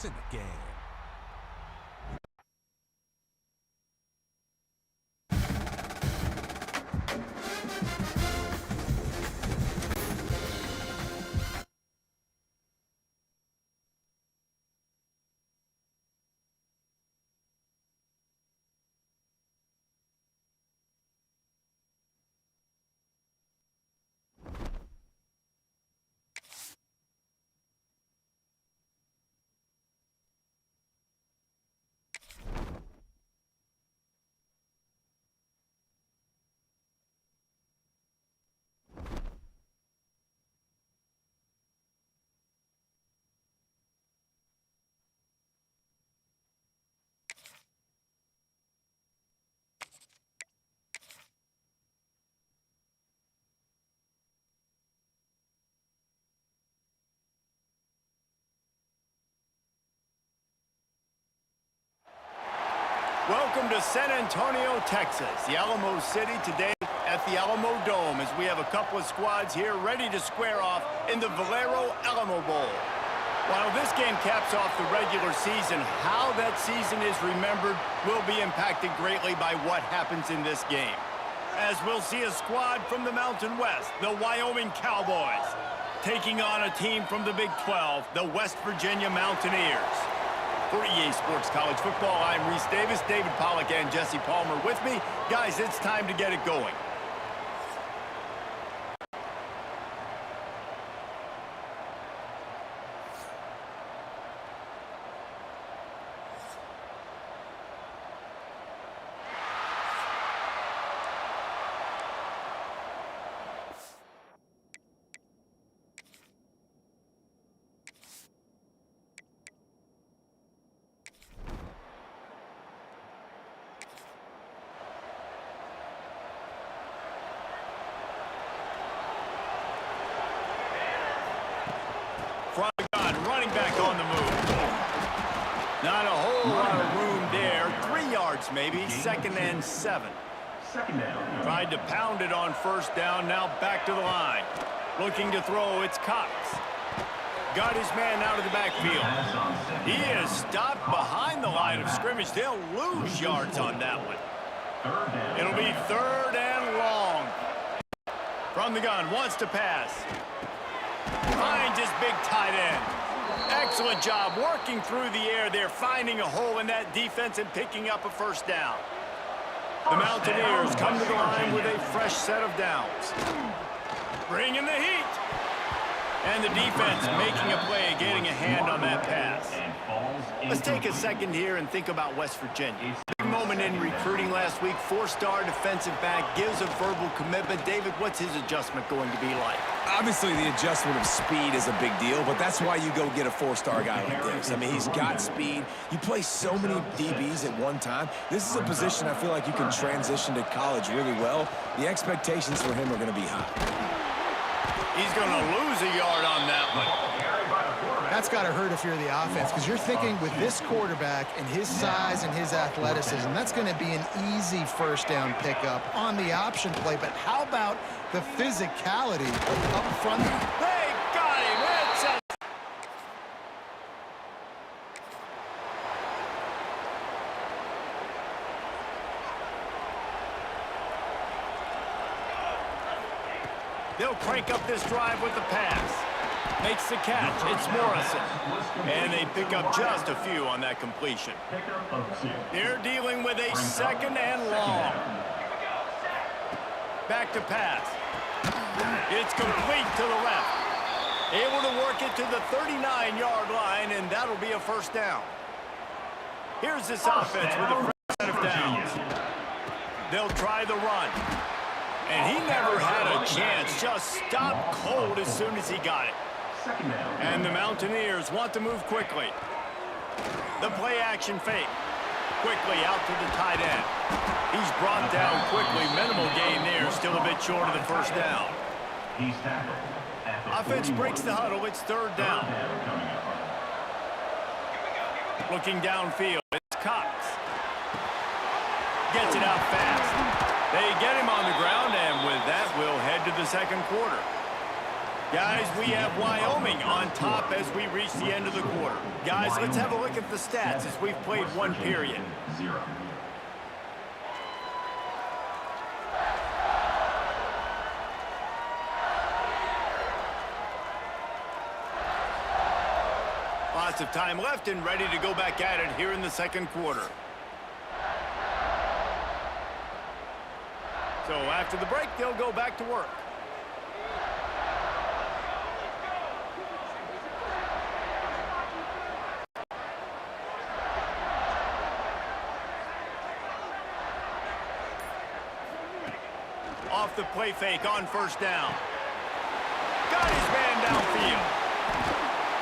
In the game. Welcome to San Antonio, Texas, the Alamo City today at the Alamo Dome as we have a couple of squads here ready to square off in the Valero Alamo Bowl. While this game caps off the regular season, how that season is remembered will be impacted greatly by what happens in this game. As we'll see a squad from the Mountain West, the Wyoming Cowboys, taking on a team from the Big 12, the West Virginia Mountaineers. For EA Sports College Football, I'm Reese Davis, David Pollack, and Jesse Palmer with me. Guys, it's time to get it going. Front gun, running back on the move. Not a whole lot of room there. 3 yards maybe, 2nd and 7. Tried to pound it on 1st down, now back to the line. Looking to throw, it's Cox. Got his man out of the backfield. He is stopped behind the line of scrimmage. They'll lose yards on that one. It'll be 3rd and long. From the gun, wants to pass. Finds his big tight end. Excellent job working through the air there, finding a hole in that defense and picking up a 1st down. The Mountaineers come to the line with a fresh set of downs. Bringing the heat. And the defense making a play, getting a hand on that pass. Let's take a second here and think about West Virginia. Big moment in recruiting last week. 4-star defensive back gives a verbal commitment. David, what's his adjustment going to be like? Obviously, the adjustment of speed is a big deal, but that's why you go get a 4-star guy like this. I mean, he's got speed. You play so many DBs at one time. This is a position I feel like you can transition to college really well. The expectations for him are going to be high. He's going to lose a yard on that one. That's got to hurt if you're the offense, because you're thinking with this quarterback and his size and his athleticism, that's going to be an easy 1st down pickup on the option play. But how about the physicality up front? They got him. It's a... They'll crank up this drive with the pass. Makes the catch. It's Morrison. And they pick up just a few on that completion. They're dealing with a 2nd and long. Back to pass. It's complete to the left. Able to work it to the 39-yard line, and that'll be a 1st down. Here's this offense with a fresh set of downs. They'll try the run. And he never had a chance. Just stopped cold as soon as he got it. And the Mountaineers want to move quickly. The play-action fake. quickly out to the tight end. He's brought down quickly. Minimal gain there. Still a bit short of the first down. He's tackled. Offense breaks the huddle. It's third down. Looking downfield. It's Cox. Gets it out fast. They get him on the ground, and with that, we'll head to the second quarter. Guys, we have Wyoming on top as we reach the end of the quarter. Guys, let's have a look at the stats as we've played one period. 0. Lots of time left and ready to go back at it here in the second quarter. So after the break, they'll go back to work. Off the play fake on first down. Got his man downfield.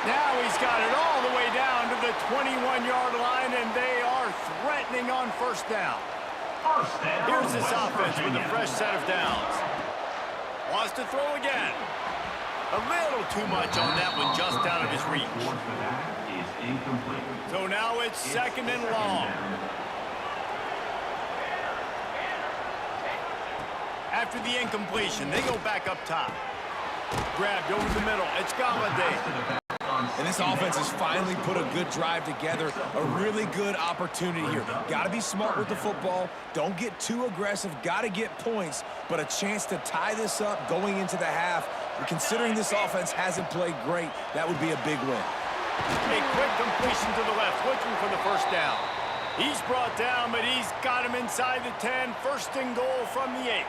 Now he's got it all the way down to the 21-yard line, and they are threatening on first down. Here's this offense with a fresh set of downs. Wants to throw again. A little too much on that one, just out of his reach. So now it's second and long. After the incompletion, they go back up top. Grabbed over the middle. It's Galladay. And this offense has finally put a good drive together. A really good opportunity here. Got to be smart with the football. Don't get too aggressive. Got to get points. But a chance to tie this up going into the half. And considering this offense hasn't played great, that would be a big win. A quick completion to the left, looking for the first down. He's brought down, but he's got him inside the 10. First and goal from the 8.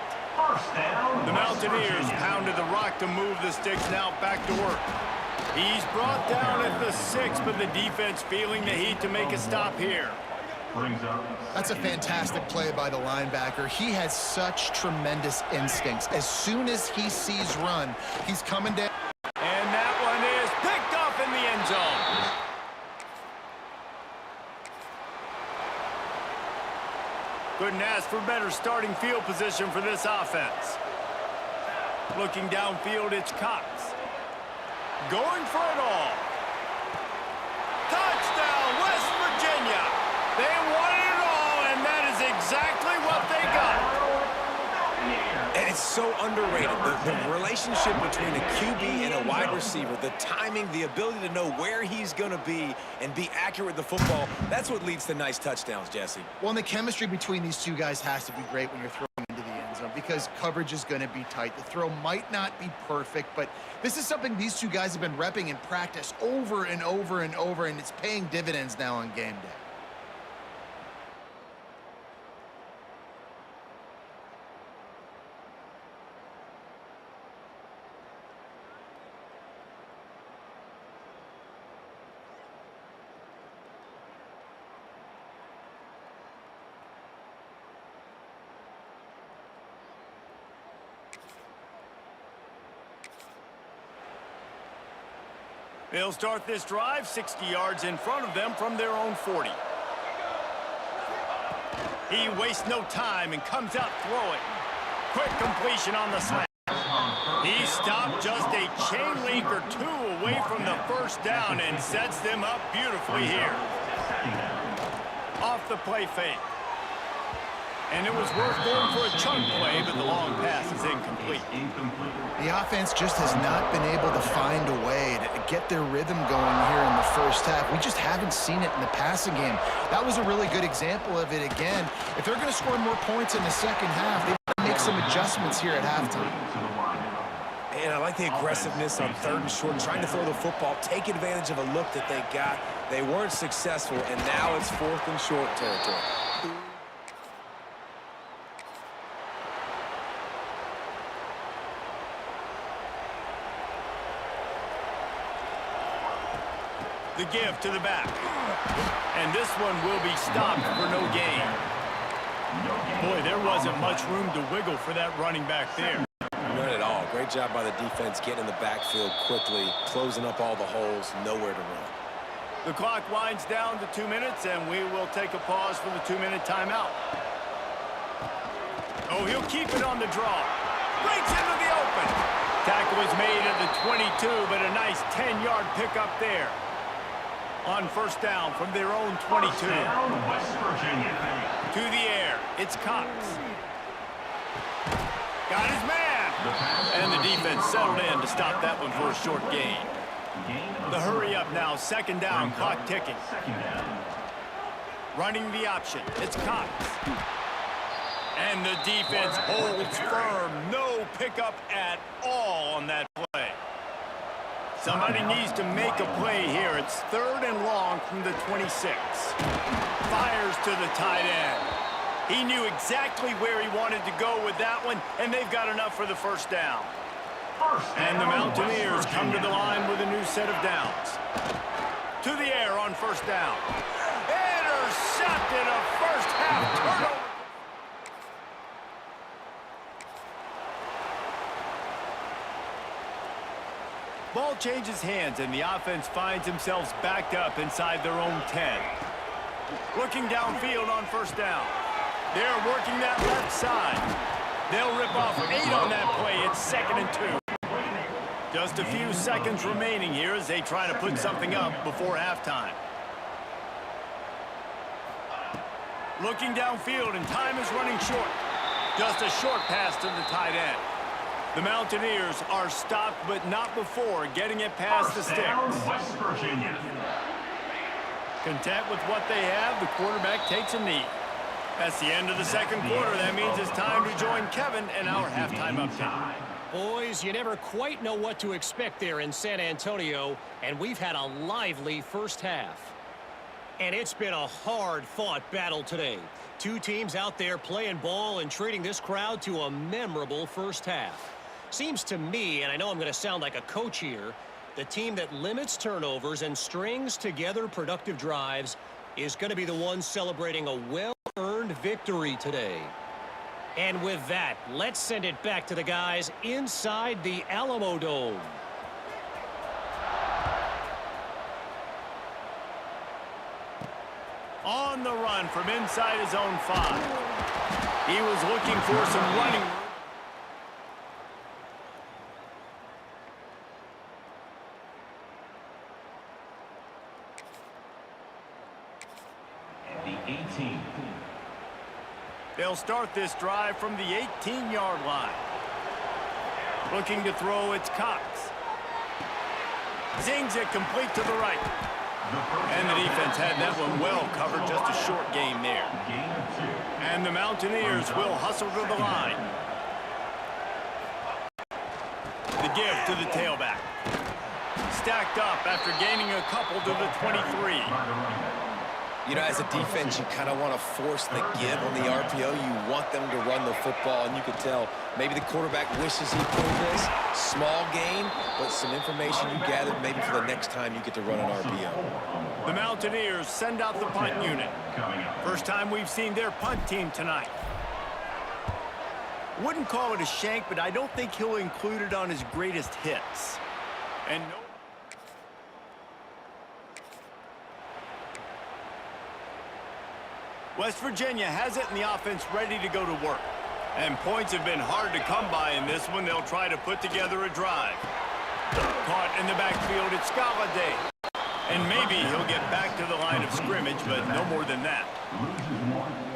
The Mountaineers pounded the rock to move the sticks. Now back to work. He's brought down at the 6, but the defense feeling the heat to make a stop here. That's a fantastic play by the linebacker. He has such tremendous instincts. As soon as he sees run, he's coming down. And that one is picked off in the end zone. Couldn't ask for better starting field position for this offense. Looking downfield, it's Cox. Going for it all. Touchdown, West Virginia. They wanted it all, and that is exactly what they got. And it's so underrated. The relationship between a QB and a wide receiver, the timing, the ability to know where he's going to be and be accurate with the football, that's what leads to nice touchdowns, Jesse. Well, and the chemistry between these two guys has to be great when you're throwing into the end zone because coverage is going to be tight. The throw might not be perfect, but this is something these two guys have been repping in practice over and over and over, and it's paying dividends now on game day. They'll start this drive 60 yards in front of them from their own 40. He wastes no time and comes out throwing. Quick completion on the slant. He stopped just a chain link or two away from the first down and sets them up beautifully here. Off the play fake. And it was worth going for a chunk play, but the long pass is incomplete. The offense just has not been able to find a way to get their rhythm going here in the first half. We just haven't seen it in the passing game. That was a really good example of it again. If they're going to score more points in the second half, they got to make some adjustments here at halftime. And I like the aggressiveness on third and short, trying to throw the football, take advantage of a look that they got. They weren't successful, and now it's fourth and short territory. The give to the back. And this one will be stopped for no gain. Boy, there wasn't much room to wiggle for that running back there. None at all. Great job by the defense getting in the backfield quickly, closing up all the holes, nowhere to run. The clock winds down to 2 minutes, and we will take a pause for the 2-minute timeout. Oh, he'll keep it on the draw. Breaks into the open. Tackle is made at the 22, but a nice 10-yard pickup there. On first down from their own 22. West Virginia. To the air, it's Cox. Got his man. And the defense settled in to stop that one for a short gain. The hurry up now, second down, clock ticking. Running the option, it's Cox. And the defense holds firm. No pickup at all on that play. Somebody needs to make a play here. It's 3rd and long from the 26. Fires to the tight end. He knew exactly where he wanted to go with that one, and they've got enough for the first down. And the Mountaineers come to the line with a new set of downs. To the air on first down. Intercepted, a first half turnover. Ball changes hands, and the offense finds themselves backed up inside their own 10. Looking downfield on first down. They're working that left side. They'll rip off 8 on that play. It's 2nd and 2. Just a few seconds remaining here as they try to put something up before halftime. Looking downfield, and time is running short. Just a short pass to the tight end. The Mountaineers are stopped, but not before getting it past the sticks. West Virginia. Content with what they have, the quarterback takes a knee. That's the end of the second quarter. That means it's time to join Kevin and our halftime update. Boys, you never quite know what to expect there in San Antonio, and we've had a lively first half. And it's been a hard-fought battle today. Two teams out there playing ball and treating this crowd to a memorable first half. Seems to me, and I know I'm going to sound like a coach here, the team that limits turnovers and strings together productive drives is going to be the one celebrating a well-earned victory today. And with that, let's send it back to the guys inside the Alamo Dome. On the run from inside his own 5. He was looking for some running. The 18. They'll start this drive from the 18-yard line. Looking to throw, it's Cox. Zings it complete to the right. And the defense had that one well covered, just a short game there. And the Mountaineers will hustle to the line. The give to the tailback. Stacked up after gaining a couple to the 23. You know, as a defense, you kind of want to force the give on the RPO. You want them to run the football, and you could tell maybe the quarterback wishes he pulled this. Small gain, but some information you gathered maybe for the next time you get to run an RPO. The Mountaineers send out the punt unit. First time we've seen their punt team tonight. Wouldn't call it a shank, but I don't think he'll include it on his greatest hits. And no. West Virginia has it, and the offense ready to go to work. And points have been hard to come by in this one. They'll try to put together a drive. Caught in the backfield, it's Galladay. And maybe he'll get back to the line of scrimmage, but no more than that.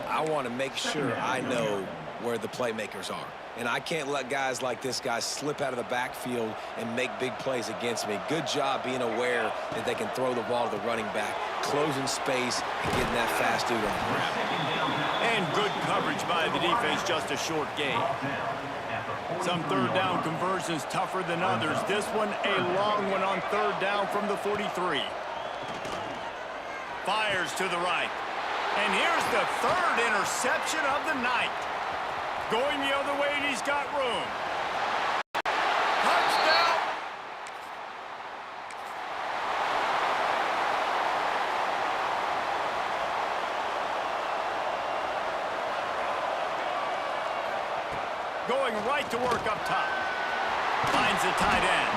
I want to make sure I know where the playmakers are. And I can't let guys like this guy slip out of the backfield and make big plays against me. Good job being aware that they can throw the ball to the running back, closing space, and getting that fast dude on the ground. And good coverage by the defense, just a short gain. Some third down conversions tougher than others. This one, a long one on third down from the 43. Fires to the right. And here's the third interception of the night. Going the other way, and he's got room. Touchdown! Going right to work up top. Finds the tight end.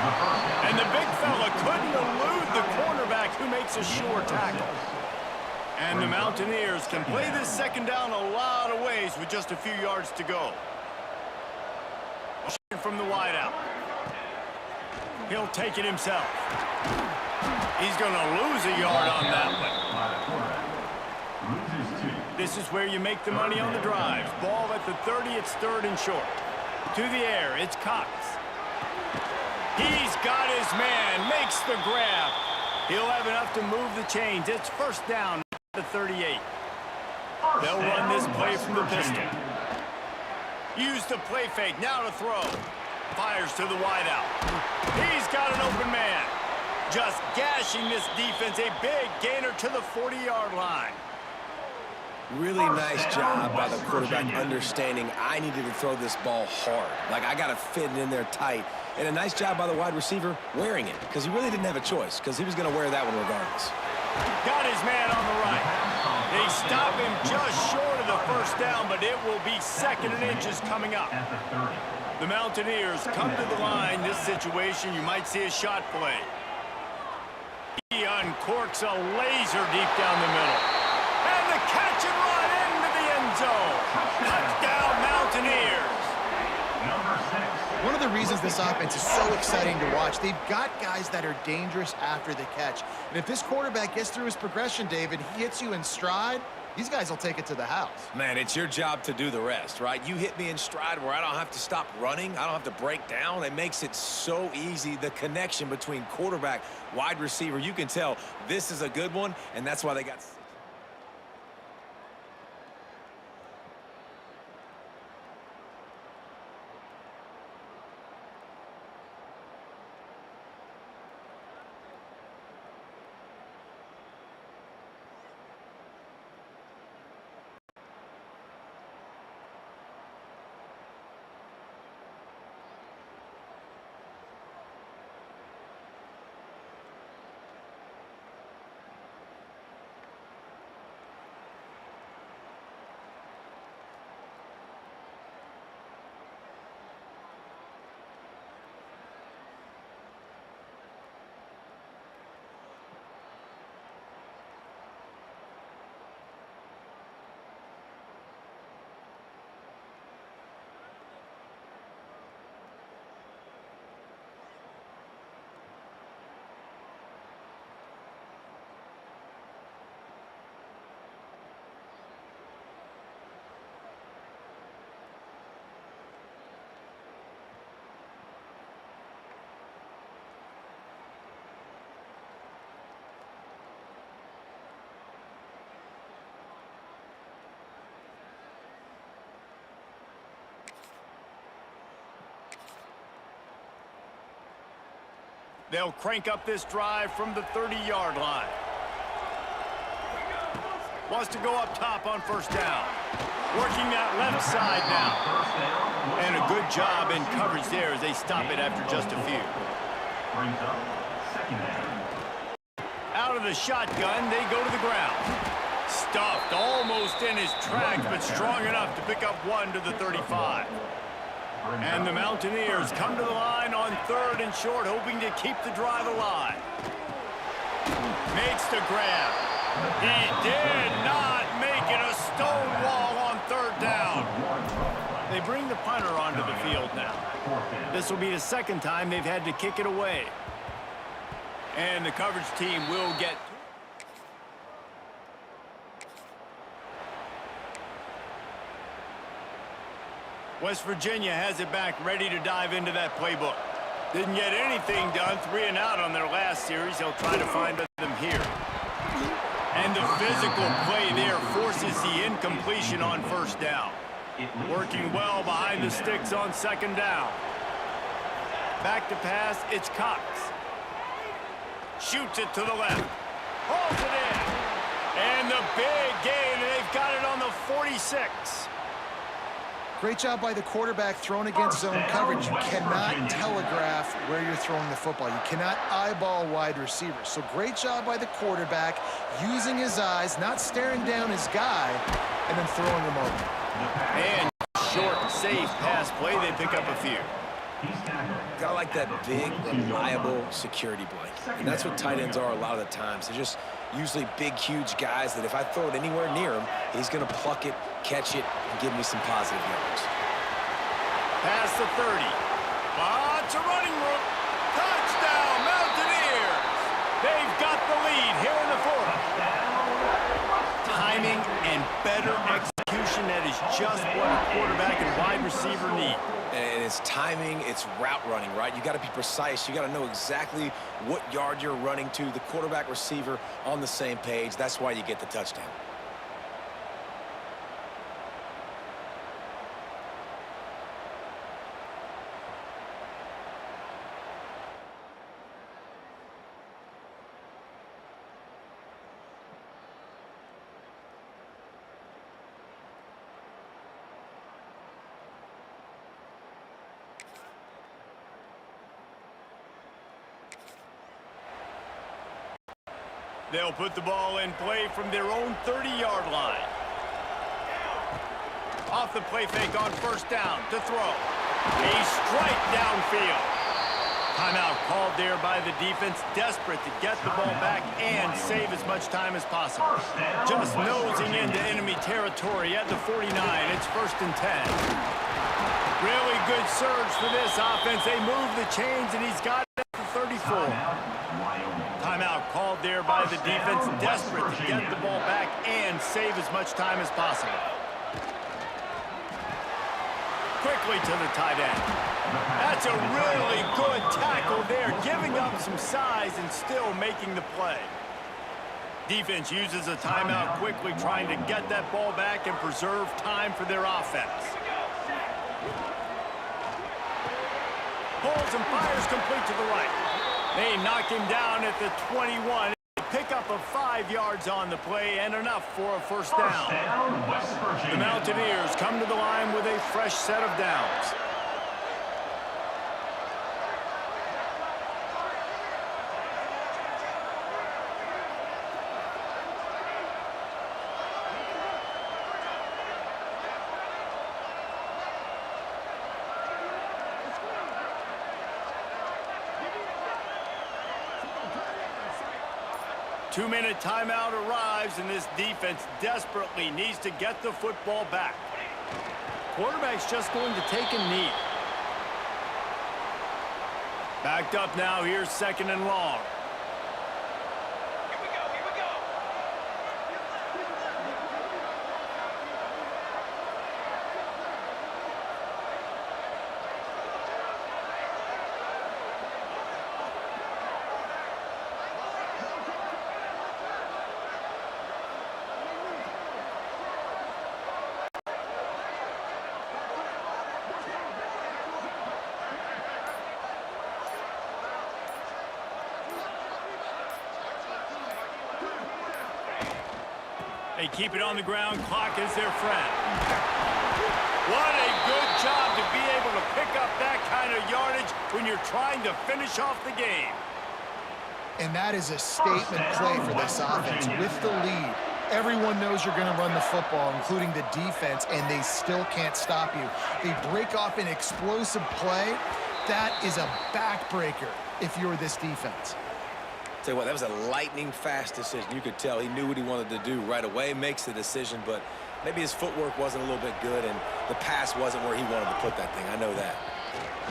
And the big fella couldn't elude the cornerback who makes makes a sure tackle. And the Mountaineers can play this second down a lot of ways with just a few yards to go. From the wideout. He'll take it himself. He's going to lose a yard on that one. This is where you make the money on the drives. Ball at the 30, it's 3rd and short. To the air, it's Cox. He's got his man, makes the grab. He'll have enough to move the chains. It's 1st down at the 38. They'll run this play from the pistol. Use the play fake, now to throw. Fires to the wideout. He's got an open man. Just gashing this defense, a big gainer to the 40-yard line. Really nice job by the quarterback understanding I needed to throw this ball hard. Like, I got to fit it in there tight. And a nice job by the wide receiver wearing it, because he really didn't have a choice, because he was going to wear that one regardless. Got his man on the right. They stop him just short of the 1st down, but it will be 2nd and inches coming up. The Mountaineers come to the line. This situation, you might see a shot play. He uncorks a laser deep down the middle. And the catch and run into the end zone. Touchdown, Mountaineers. One of the reasons this offense is so exciting to watch, they've got guys that are dangerous after the catch. And if this quarterback gets through his progression, David, he hits you in stride, these guys will take it to the house. Man, it's your job to do the rest, right? You hit me in stride where I don't have to stop running. I don't have to break down. It makes it so easy. The connection between quarterback, wide receiver, you can tell this is a good one, and that's why they got... They'll crank up this drive from the 30-yard line. Wants to go up top on 1st down. Working that left side now. And a good job in coverage there as they stop it after just a few. Out of the shotgun, they go to the ground. Stuffed almost in his tracks, but strong enough to pick up 1 to the 35. And the Mountaineers come to the line on 3rd and short, hoping to keep the drive alive. Makes the grab. He did not make it, a stone wall on 3rd down. They bring the punter onto the field now. This will be the 2nd time they've had to kick it away. And the coverage team will get... West Virginia has it back, ready to dive into that playbook. Didn't get anything done, 3 and out on their last series. They'll try to find them here. And the physical play there forces the incompletion on 1st down. Working well behind the sticks on 2nd down. Back to pass, it's Cox. Shoots it to the left. Hauls it in. And the big gain, and they've got it on the 46. Great job by the quarterback throwing against zone coverage. You cannot telegraph where you're throwing the football. You cannot eyeball wide receivers. So great job by the quarterback using his eyes, not staring down his guy, and then throwing him over. And short, safe pass play. They pick up a few. He's tackled. Got like that big, reliable security blanket. And that's what tight ends are a lot of the times. They're just usually big, huge guys that if I throw it anywhere near him, he's going to pluck it, catch it, and give me some positive yards. Past the 30. Lots of running room. Touchdown, Mountaineers. They've got the lead here in the fourth. Timing and better execution, that is just what a quarterback and wide receiver need. And it's timing, it's route running, right? You got to be precise. You got to know exactly what yard you're running to. The quarterback, receiver on the same page. That's why you get the touchdown. They'll put the ball in play from their own 30-yard line. Off the play fake on first down to throw. A strike downfield. Timeout called there by the defense, desperate to get the ball back and save as much time as possible. Just nosing into enemy territory at the 49. It's 1st and 10. Really good surge for this offense. They move the chains, and he's got it at the 34. Timeout called there by the defense, desperate to get the ball back and save as much time as possible. Quickly to the tight end. That's a really good tackle there, giving up some size and still making the play. Defense uses a timeout quickly, trying to get that ball back and preserve time for their offense. Pulls and fires complete to the right. They knock him down at the 21. Pick up of 5 yards on the play and enough for a first down. West Virginia. The Mountaineers come to the line with a fresh set of downs. Two-minute timeout arrives, and this defense desperately needs to get the football back. Quarterback's just going to take a knee. Backed up now, here's 2nd and long. They keep it on the ground. Clock is their friend. What a good job to be able to pick up that kind of yardage when you're trying to finish off the game. And that is a statement play for this offense. With the lead, everyone knows you're going to run the football, including the defense, and they still can't stop you. They break off an explosive play. That is a backbreaker if you're this defense. Tell you what, that was a lightning-fast decision. You could tell he knew what he wanted to do right away, makes the decision, but maybe his footwork wasn't a little bit good, and the pass wasn't where he wanted to put that thing. I know that.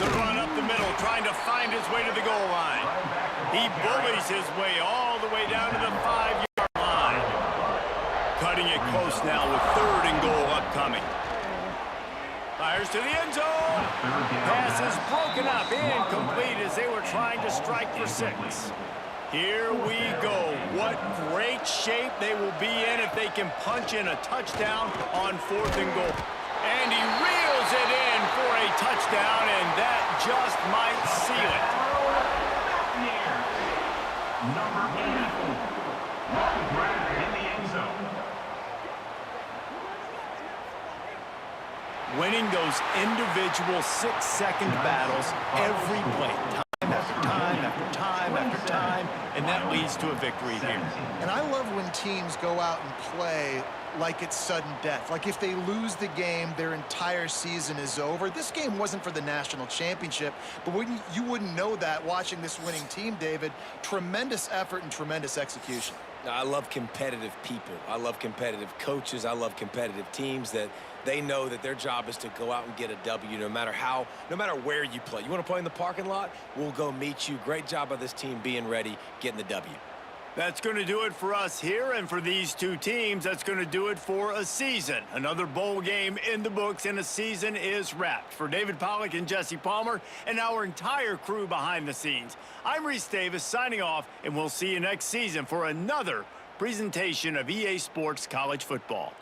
The run up the middle, trying to find his way to the goal line. He bullies his way all the way down to the 5-yard line. Cutting it close now with 3rd and goal upcoming. Fires to the end zone. Pass is broken up, incomplete as they were trying to strike for 6. Here we go. What great shape they will be in if they can punch in a touchdown on 4th and goal. And he reels it in for a touchdown, and that just might seal it. Number 84. Grab in the end zone. Winning those individual 6-second battles every play. Time after time after time after time, and that leads to a victory here. And I love when teams go out and play like it's sudden death. Like if they lose the game, their entire season is over. This game wasn't for the national championship, but you wouldn't know that watching this winning team, David. Tremendous effort and tremendous execution. I love competitive people. I love competitive coaches. I love competitive teams that they know that their job is to go out and get a W no matter where you play. You want to play in the parking lot? We'll go meet you. Great job by this team being ready, getting the W. That's going to do it for us here, and for these two teams, that's going to do it for a season. Another bowl game in the books, and a season is wrapped. For David Pollack and Jesse Palmer and our entire crew behind the scenes, I'm Reese Davis signing off, and we'll see you next season for another presentation of EA Sports College Football.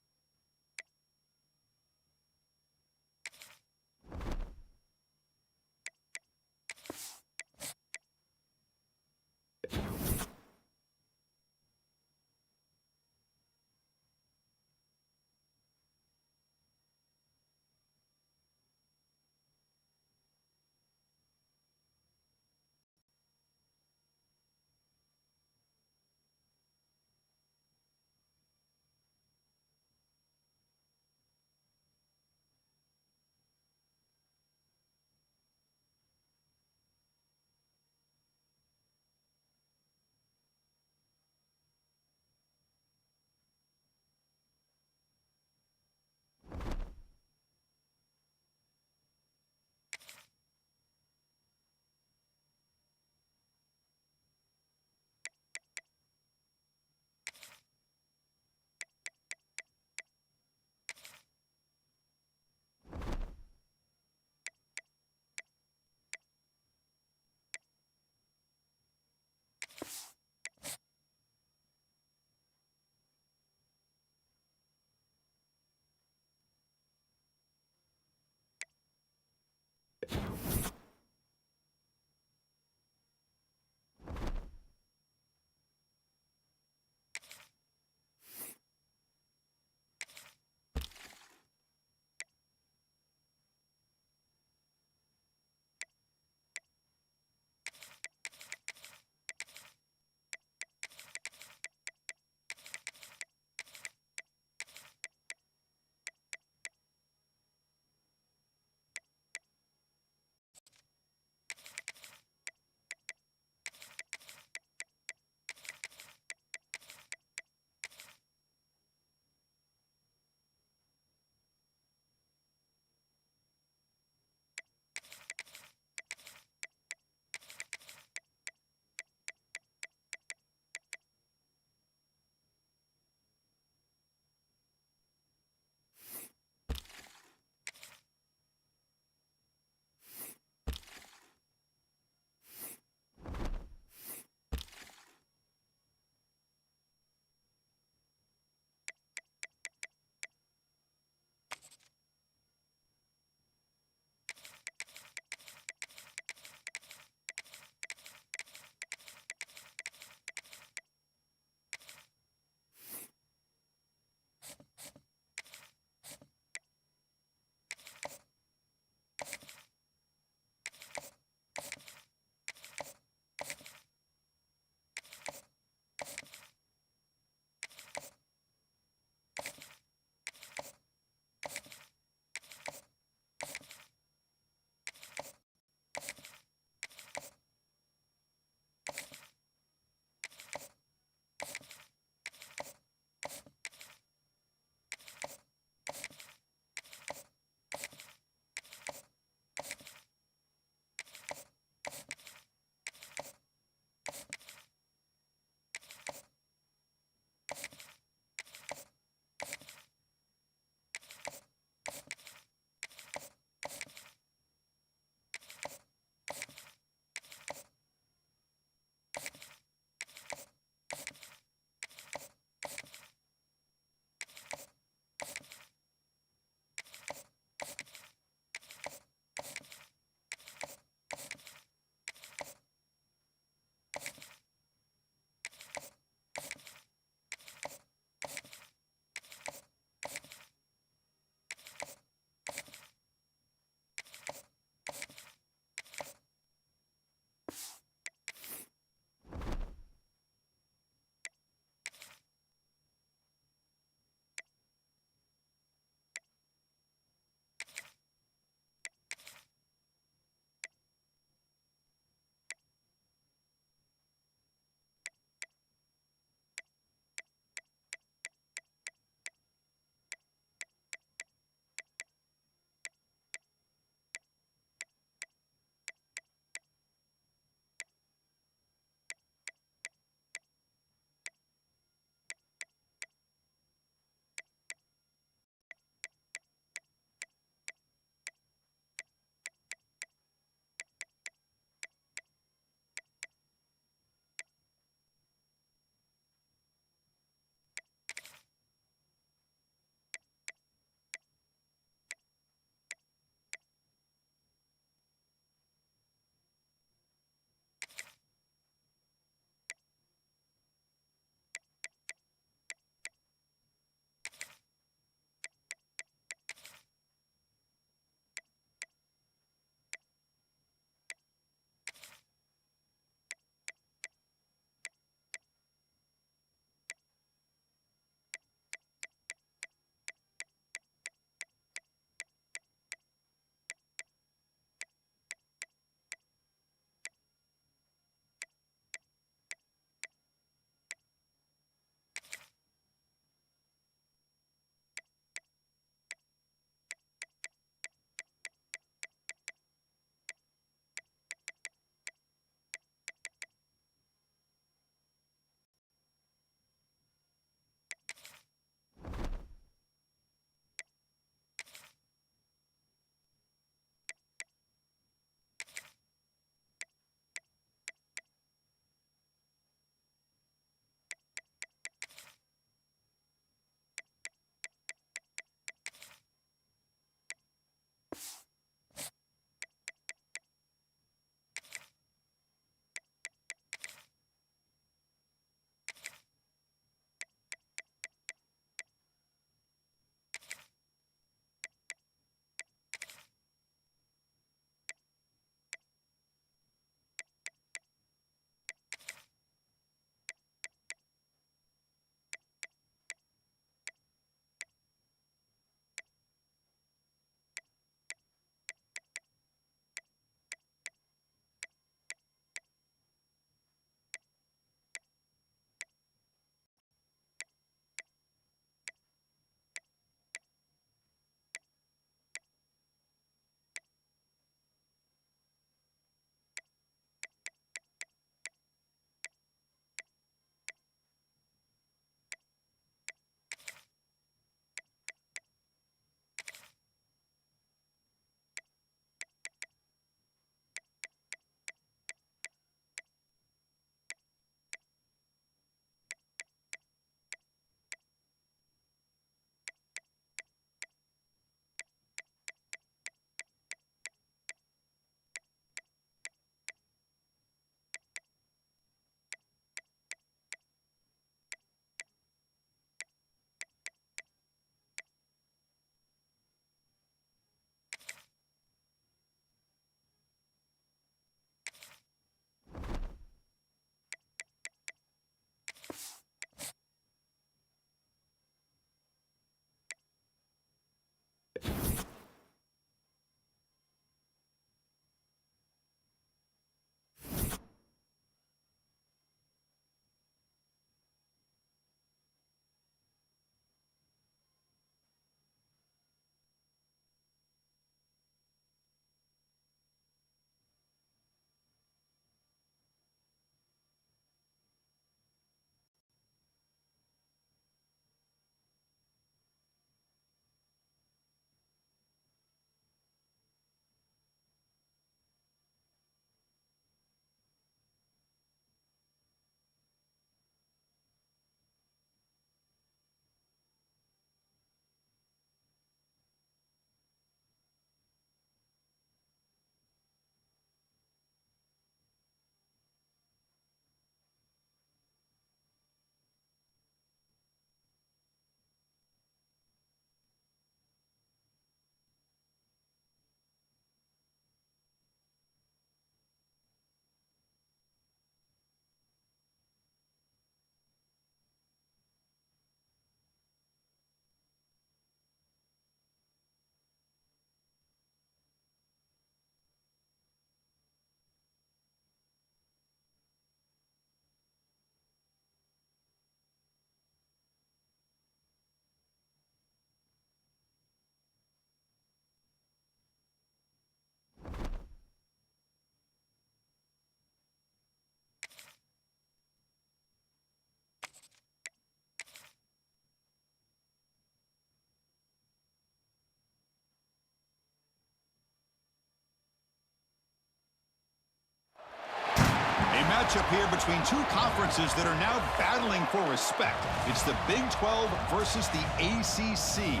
Matchup here between two conferences that are now battling for respect. It's the Big 12 versus the ACC.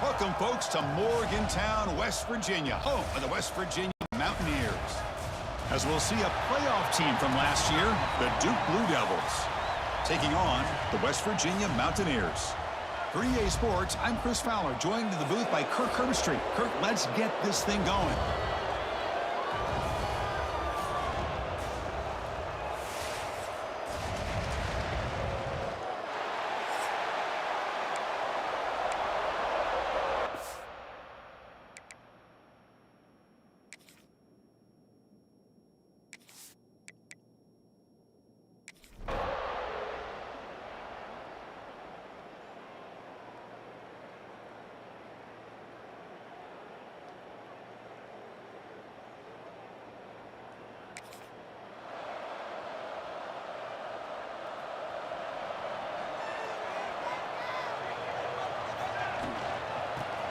Welcome, folks, to Morgantown, West Virginia, home of the West Virginia Mountaineers. As we'll see a playoff team from last year, the Duke Blue Devils, taking on the West Virginia Mountaineers. For EA Sports, I'm Chris Fowler, joined in the booth by Kirk Herbstreit. Kirk, let's get this thing going.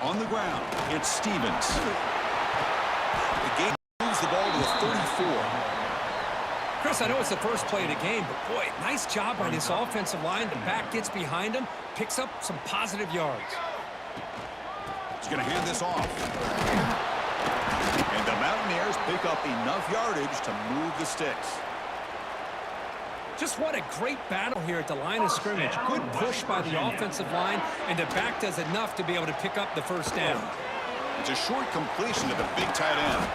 On the ground, it's Stevens. The game moves the ball to the 34. Chris, I know it's the first play of the game, but boy, nice job by this offensive line. The back gets behind him, picks up some positive yards. He's going to hand this off. And the Mountaineers pick up enough yardage to move the sticks. Just what a great battle here at the line of scrimmage. Good push by the offensive line, and the back does enough to be able to pick up the first down. It's a short completion to the big tight end.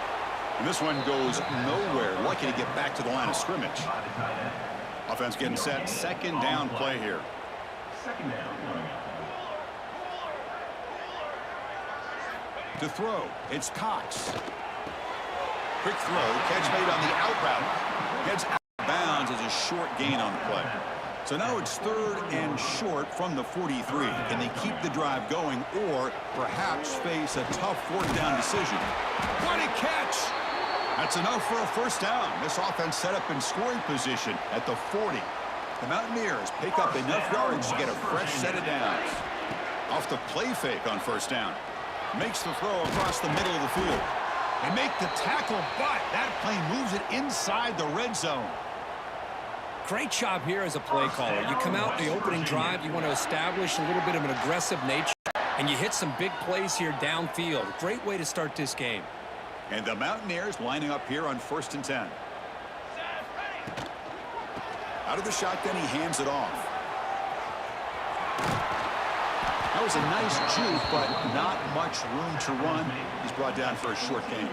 And this one goes nowhere. Lucky to get back to the line of scrimmage. Offense getting set. Second down play here. To throw, it's Cox. Quick throw, catch made on the out route. Gets out of bounds as a short gain on the play. So now it's third and short from the 43. Can they keep the drive going or perhaps face a tough fourth down decision? What a catch! That's enough for a first down. This offense set up in scoring position at the 40. The Mountaineers pick up enough yards to get a fresh set of downs. Off the play fake on first down. Makes the throw across the middle of the field. They make the tackle, but that play moves it inside the red zone. Great job here as a play caller. You come out in the opening drive, you want to establish a little bit of an aggressive nature, and you hit some big plays here downfield. Great way to start this game. And the Mountaineers lining up here on 1st and 10. Out of the shotgun, he hands it off. That was a nice juke, but not much room to run. He's brought down for a short gain.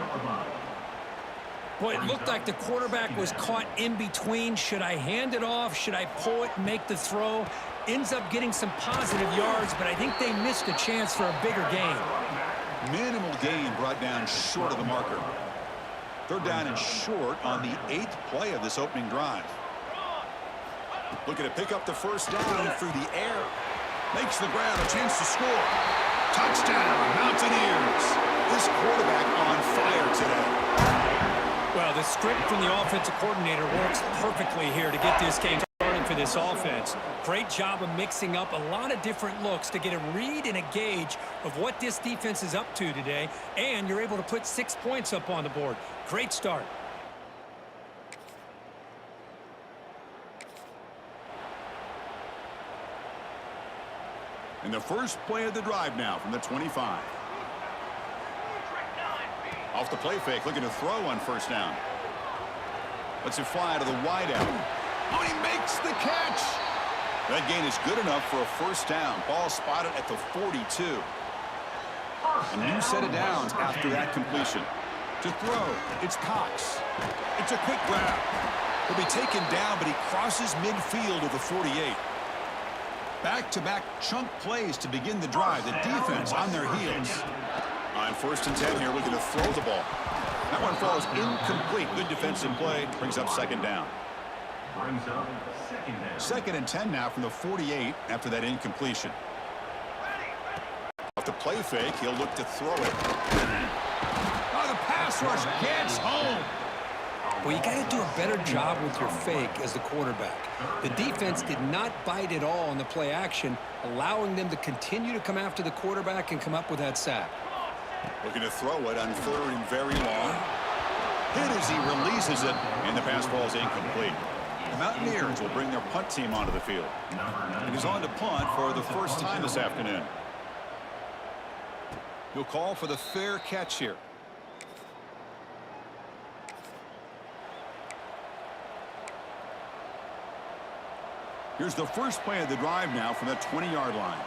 Boy, it looked like the quarterback was caught in between. Should I hand it off? Should I pull it and make the throw? Ends up getting some positive yards, but I think they missed a chance for a bigger gain. Minimal gain brought down short of the marker. Third down and short on the 8th play of this opening drive. Looking to pick up the first down through the air. Makes the grab, a chance to score. Touchdown, Mountaineers. This quarterback on fire today. Well, the script from the offensive coordinator works perfectly here to get this game started for this offense. Great job of mixing up a lot of different looks to get a read and a gauge of what this defense is up to today, and you're able to put 6 points up on the board. Great start. And the first play of the drive now from the 25. Off the play fake, looking to throw on first down. Lets it fly to the wideout. Oh, he makes the catch. That gain is good enough for a first down. Ball spotted at the 42. A new set of downs after that completion. To throw, it's Cox. It's a quick grab. He'll be taken down, but he crosses midfield of the 48. Back-to-back chunk plays to begin the drive. The defense on their heels. On first and 10 here, looking to throw the ball. That one falls incomplete. Good defensive play. Brings up second down. Second and 10 now from the 48 after that incompletion. Off the play fake, he'll look to throw it. Oh, the pass rush gets home. Well, you got to do a better job with your fake as the quarterback. The defense did not bite at all on the play action, allowing them to continue to come after the quarterback and come up with that sack. Looking to throw it on third and very long. Hit as he releases it, and the pass ball is incomplete. The Mountaineers will bring their punt team onto the field. And he's on to punt for the first time this afternoon. He'll call for the fair catch here. Here's the first play of the drive now from the 20-yard line.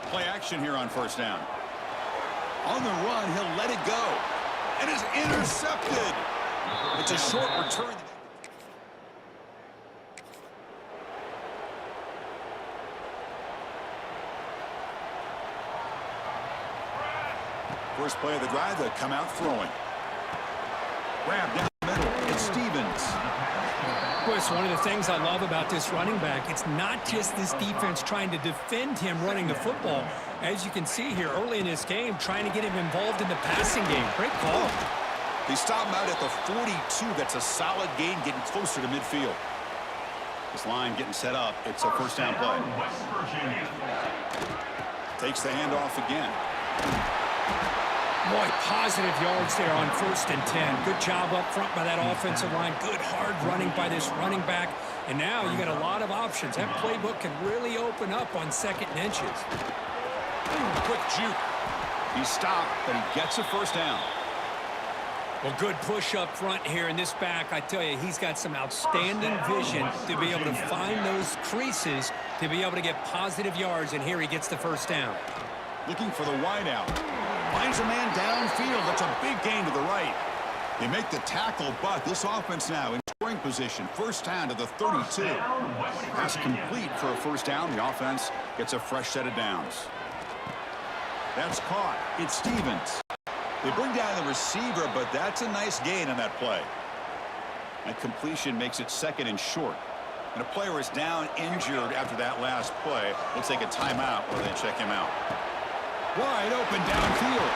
Play action here on first down. On the run, he'll let it go. And is intercepted. It's a short return. First play of the drive, they'll come out throwing. Grab down the middle. It's Stevens. Of course, one of the things I love about this running back, it's not just this defense trying to defend him running the football. As you can see here early in this game, trying to get him involved in the passing game. Great call. They stop him out at the 42. That's a solid gain, getting closer to midfield. This line getting set up. It's a first down play. Takes the handoff again. Boy, positive yards there on first and 10. Good job up front by that offensive line. Good hard running by this running back. And now you got a lot of options. That playbook can really open up on second and inches. Quick juke. He stopped, but he gets a first down. Well, good push up front here in this back. I tell you, he's got some outstanding vision to be able to find those creases to be able to get positive yards, and here he gets the first down. Looking for the wideout. Finds a man downfield. That's a big gain to the right. They make the tackle, but this offense now in scoring position. First down to the 32. Pass complete for a first down. The offense gets a fresh set of downs. That's caught. It's Stevens. They bring down the receiver, but that's a nice gain on that play. That completion makes it second and short. And a player is down injured after that last play. We'll take a timeout or they check him out. Wide open downfield.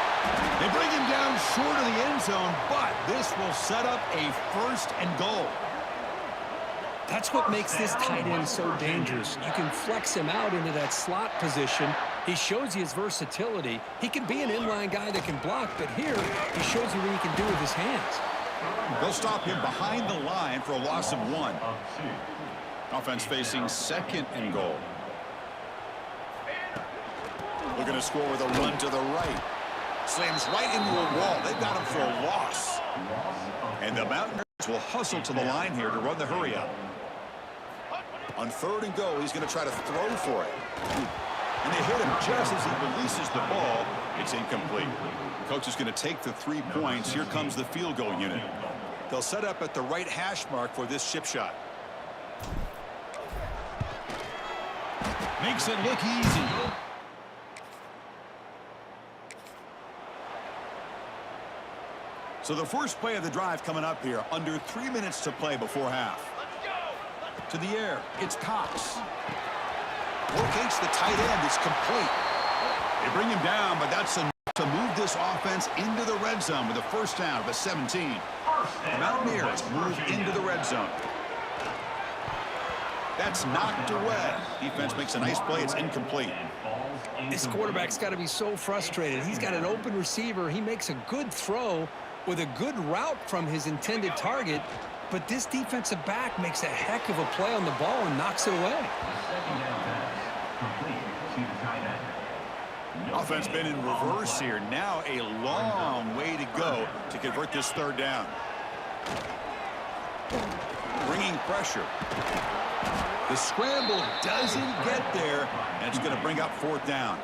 They bring him down short of the end zone, but this will set up a first and goal. That's what makes this tight end so dangerous. You can flex him out into that slot position. He shows you his versatility. He can be an inline guy that can block, but here he shows you what he can do with his hands. They'll stop him behind the line for a loss of 1. Offense facing second and goal. Looking to score with a run to the right. Slams right into a wall. They've got him for a loss. And the Mountaineers will hustle to the line here to run the hurry up. On third and goal, he's going to try to throw for it. And they hit him just as he releases the ball. It's incomplete. The coach is going to take the 3 points. Here comes the field goal unit. They'll set up at the right hash mark for this chip shot. Makes it look easy. So the first play of the drive coming up here. Under 3 minutes to play before half. To the air. It's Cox. Locates the tight end. It's complete. They bring him down, but that's enough to move this offense into the red zone with a first down of the 17. The Mountaineers move into the red zone. That's knocked away. Defense makes a nice play. It's incomplete. This quarterback's got to be so frustrated. He's got an open receiver. He makes a good throw with a good route from his intended target, but this defensive back makes a heck of a play on the ball and knocks it away. Offense been in reverse here. Now a long way to go to convert this third down. Bringing pressure. The scramble doesn't get there, and it's going to bring up fourth down.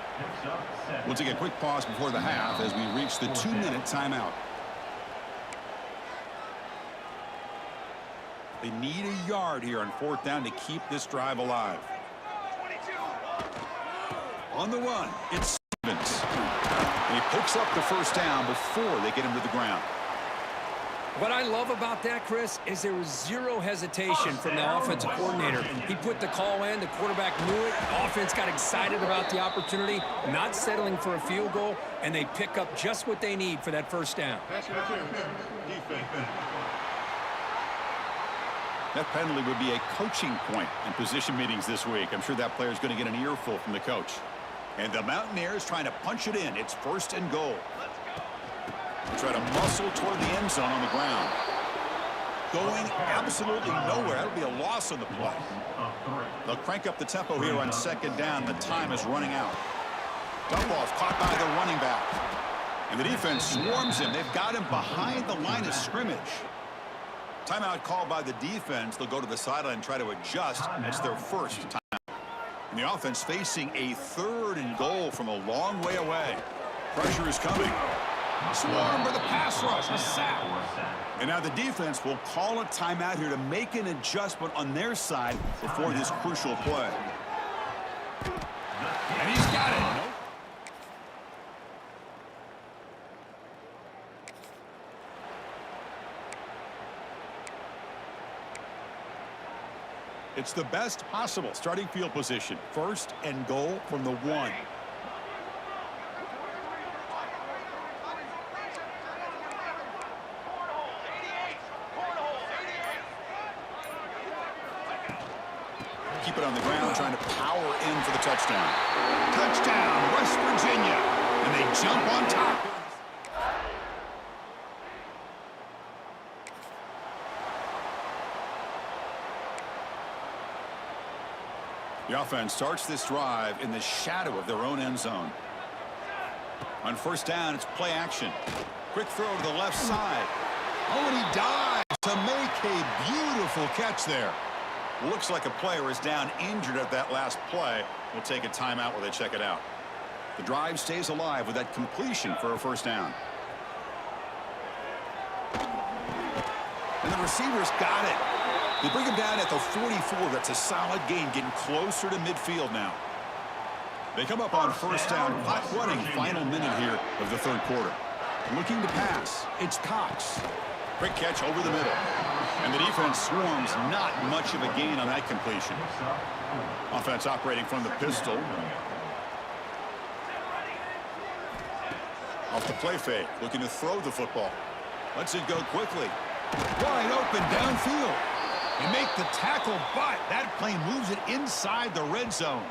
We'll take a quick pause before the half as we reach the 2-minute timeout. They need a yard here on fourth down to keep this drive alive. On the run, it's Stevens. And he picks up the first down before they get him to the ground. What I love about that, Chris, is there was zero hesitation from the offensive coordinator. He put the call in, the quarterback knew it, the offense got excited about the opportunity, not settling for a field goal, and they pick up just what they need for that first down. That penalty would be a coaching point in position meetings this week. I'm sure that player is going to get an earful from the coach. And the Mountaineers trying to punch it in. It's first and goal. Try to muscle toward the end zone on the ground. Going absolutely nowhere. That'll be a loss on the play. They'll crank up the tempo here on second down. The time is running out. Dump off caught by the running back. And the defense swarms him. They've got him behind the line of scrimmage. Timeout called by the defense. They'll go to the sideline and try to adjust. It's their first timeout. And the offense facing a third and goal from a long way away. Pressure is coming. Swarm for the pass rush. A sack. And now the defense will call a timeout here to make an adjustment on their side before this crucial play. And he's got it. Nope. It's the best possible starting field position. First and goal from the 1. Keep it on the ground, trying to power in for the touchdown. Touchdown, West Virginia. And they jump on top. The offense starts this drive in the shadow of their own end zone. On first down, it's play action. Quick throw to the left side. Oh, and he dives to make a beautiful catch there. Looks like a player is down injured at that last play. We'll take a timeout while they check it out. The drive stays alive with that completion for a first down. And the receivers got it. They bring him down at the 44. That's a solid gain, getting closer to midfield now. They come up on first down, clock running, final minute here of the third quarter. Looking to pass, it's Cox. Quick catch over the middle. And the defense swarms, not much of a gain on that completion. Offense operating from the pistol. Off the play fake, looking to throw the football. Lets it go quickly. Wide open downfield. And make the tackle, but that plane moves it inside the red zone.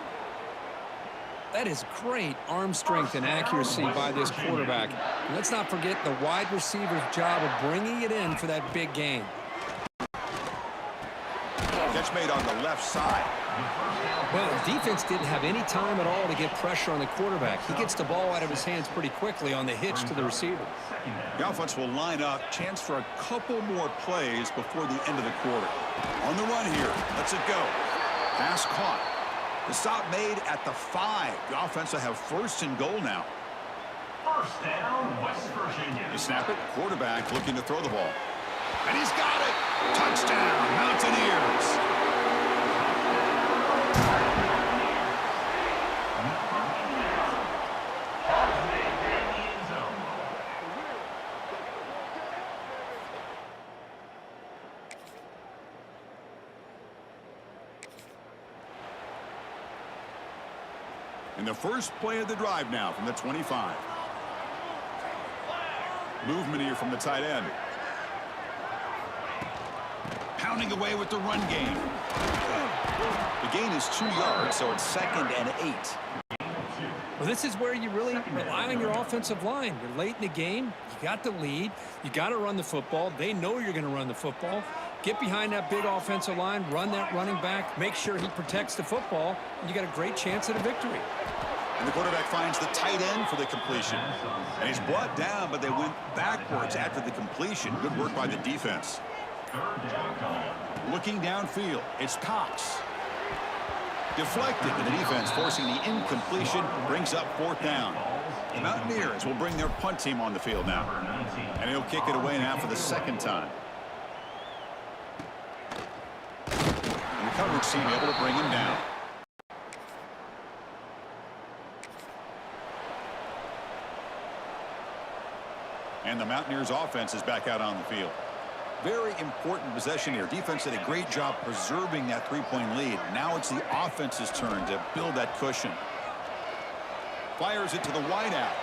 That is great arm strength and accuracy by this quarterback. And let's not forget the wide receiver's job of bringing it in for that big game. Catch made on the left side. Well, the defense didn't have any time at all to get pressure on the quarterback. He gets the ball out of his hands pretty quickly on the hitch to the receiver. The offense will line up. Chance for a couple more plays before the end of the quarter. On the run here. Lets it go. Pass caught. The stop made at the 5. The offense will have first and goal now. First down, West Virginia. They snap it. Quarterback looking to throw the ball. And he's got it. Touchdown, Mountaineers. And the first play of the drive now from the 25. Movement here from the tight end. Pounding away with the run game. The gain is 2 yards, so it's 2nd and 8. Well, this is where you really rely on your offensive line. You're late in the game. You got the lead. You got to run the football. They know you're going to run the football. Get behind that big offensive line, run that running back, make sure he protects the football, and you got a great chance at a victory. And the quarterback finds the tight end for the completion. And he's brought down, but they went backwards after the completion. Good work by the defense. Looking downfield, it's Cox. Deflected, and the defense forcing the incompletion brings up 4th down. The Mountaineers will bring their punt team on the field now. And he'll kick it away now for the 2nd time. And the coverage team able to bring him down. And the Mountaineers offense is back out on the field. Very important possession here. Defense did a great job preserving that 3-point lead. Now it's the offense's turn to build that cushion. Fires it to the wideout.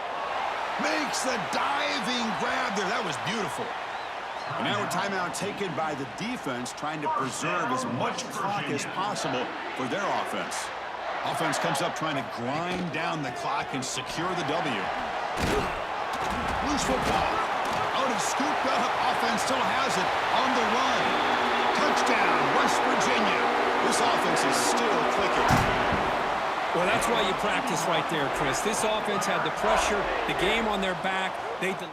Makes the diving grab there. That was beautiful. And now a timeout taken by the defense, trying to preserve as much clock as possible for their offense. Offense comes up trying to grind down the clock and secure the W. Loose football. Out and scooped up. Offense still has it on the run. Touchdown, West Virginia. This offense is still clicking. Well, that's why you practice right there, Chris. This offense had the pressure, the game on their back. They delivered.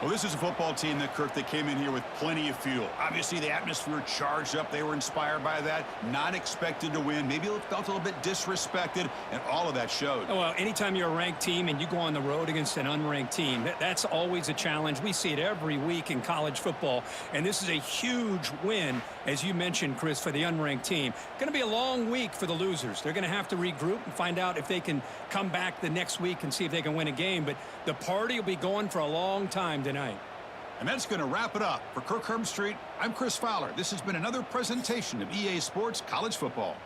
Well, this is a football team that, Kirk, that came in here with plenty of fuel. Obviously, the atmosphere charged up. They were inspired by that. Not expected to win. Maybe felt a little bit disrespected, and all of that showed. Well, anytime you're a ranked team and you go on the road against an unranked team, that's always a challenge. We see it every week in college football, and this is a huge win, as you mentioned, Chris, for the unranked team. Going to be a long week for the losers. They're going to have to regroup and find out if they can come back the next week and see if they can win a game, but the party will be going for a long time tonight. And that's going to wrap it up. For Kirk Herbstreit, I'm Chris Fowler. This has been another presentation of EA Sports College Football.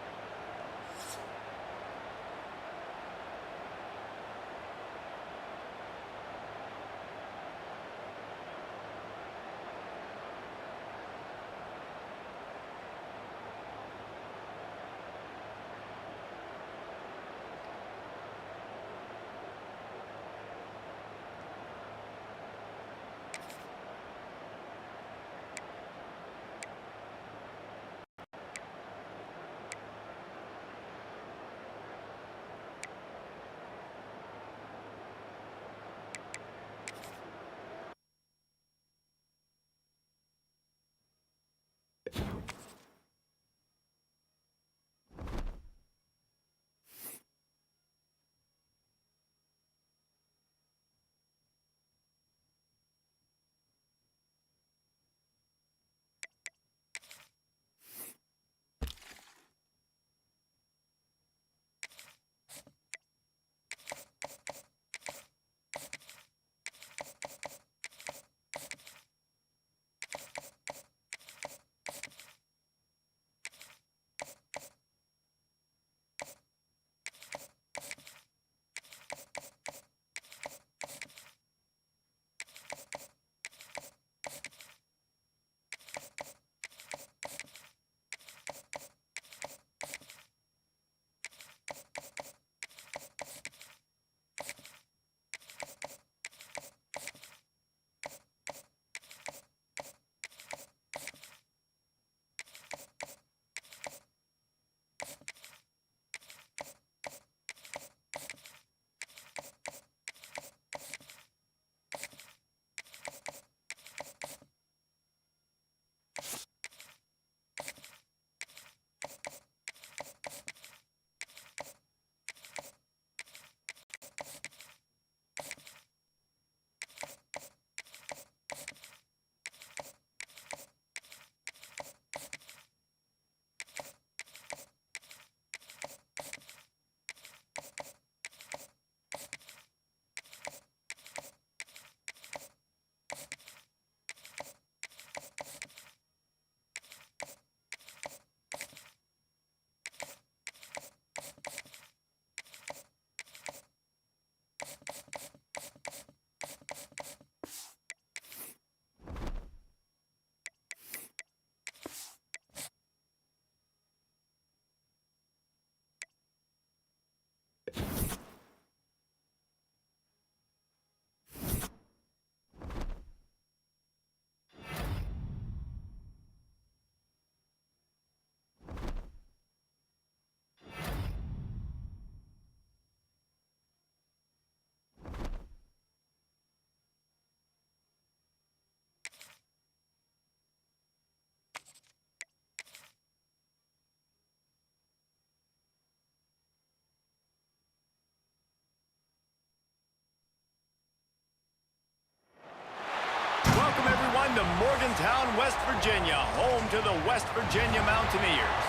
Welcome to Morgantown, West Virginia, home to the West Virginia Mountaineers.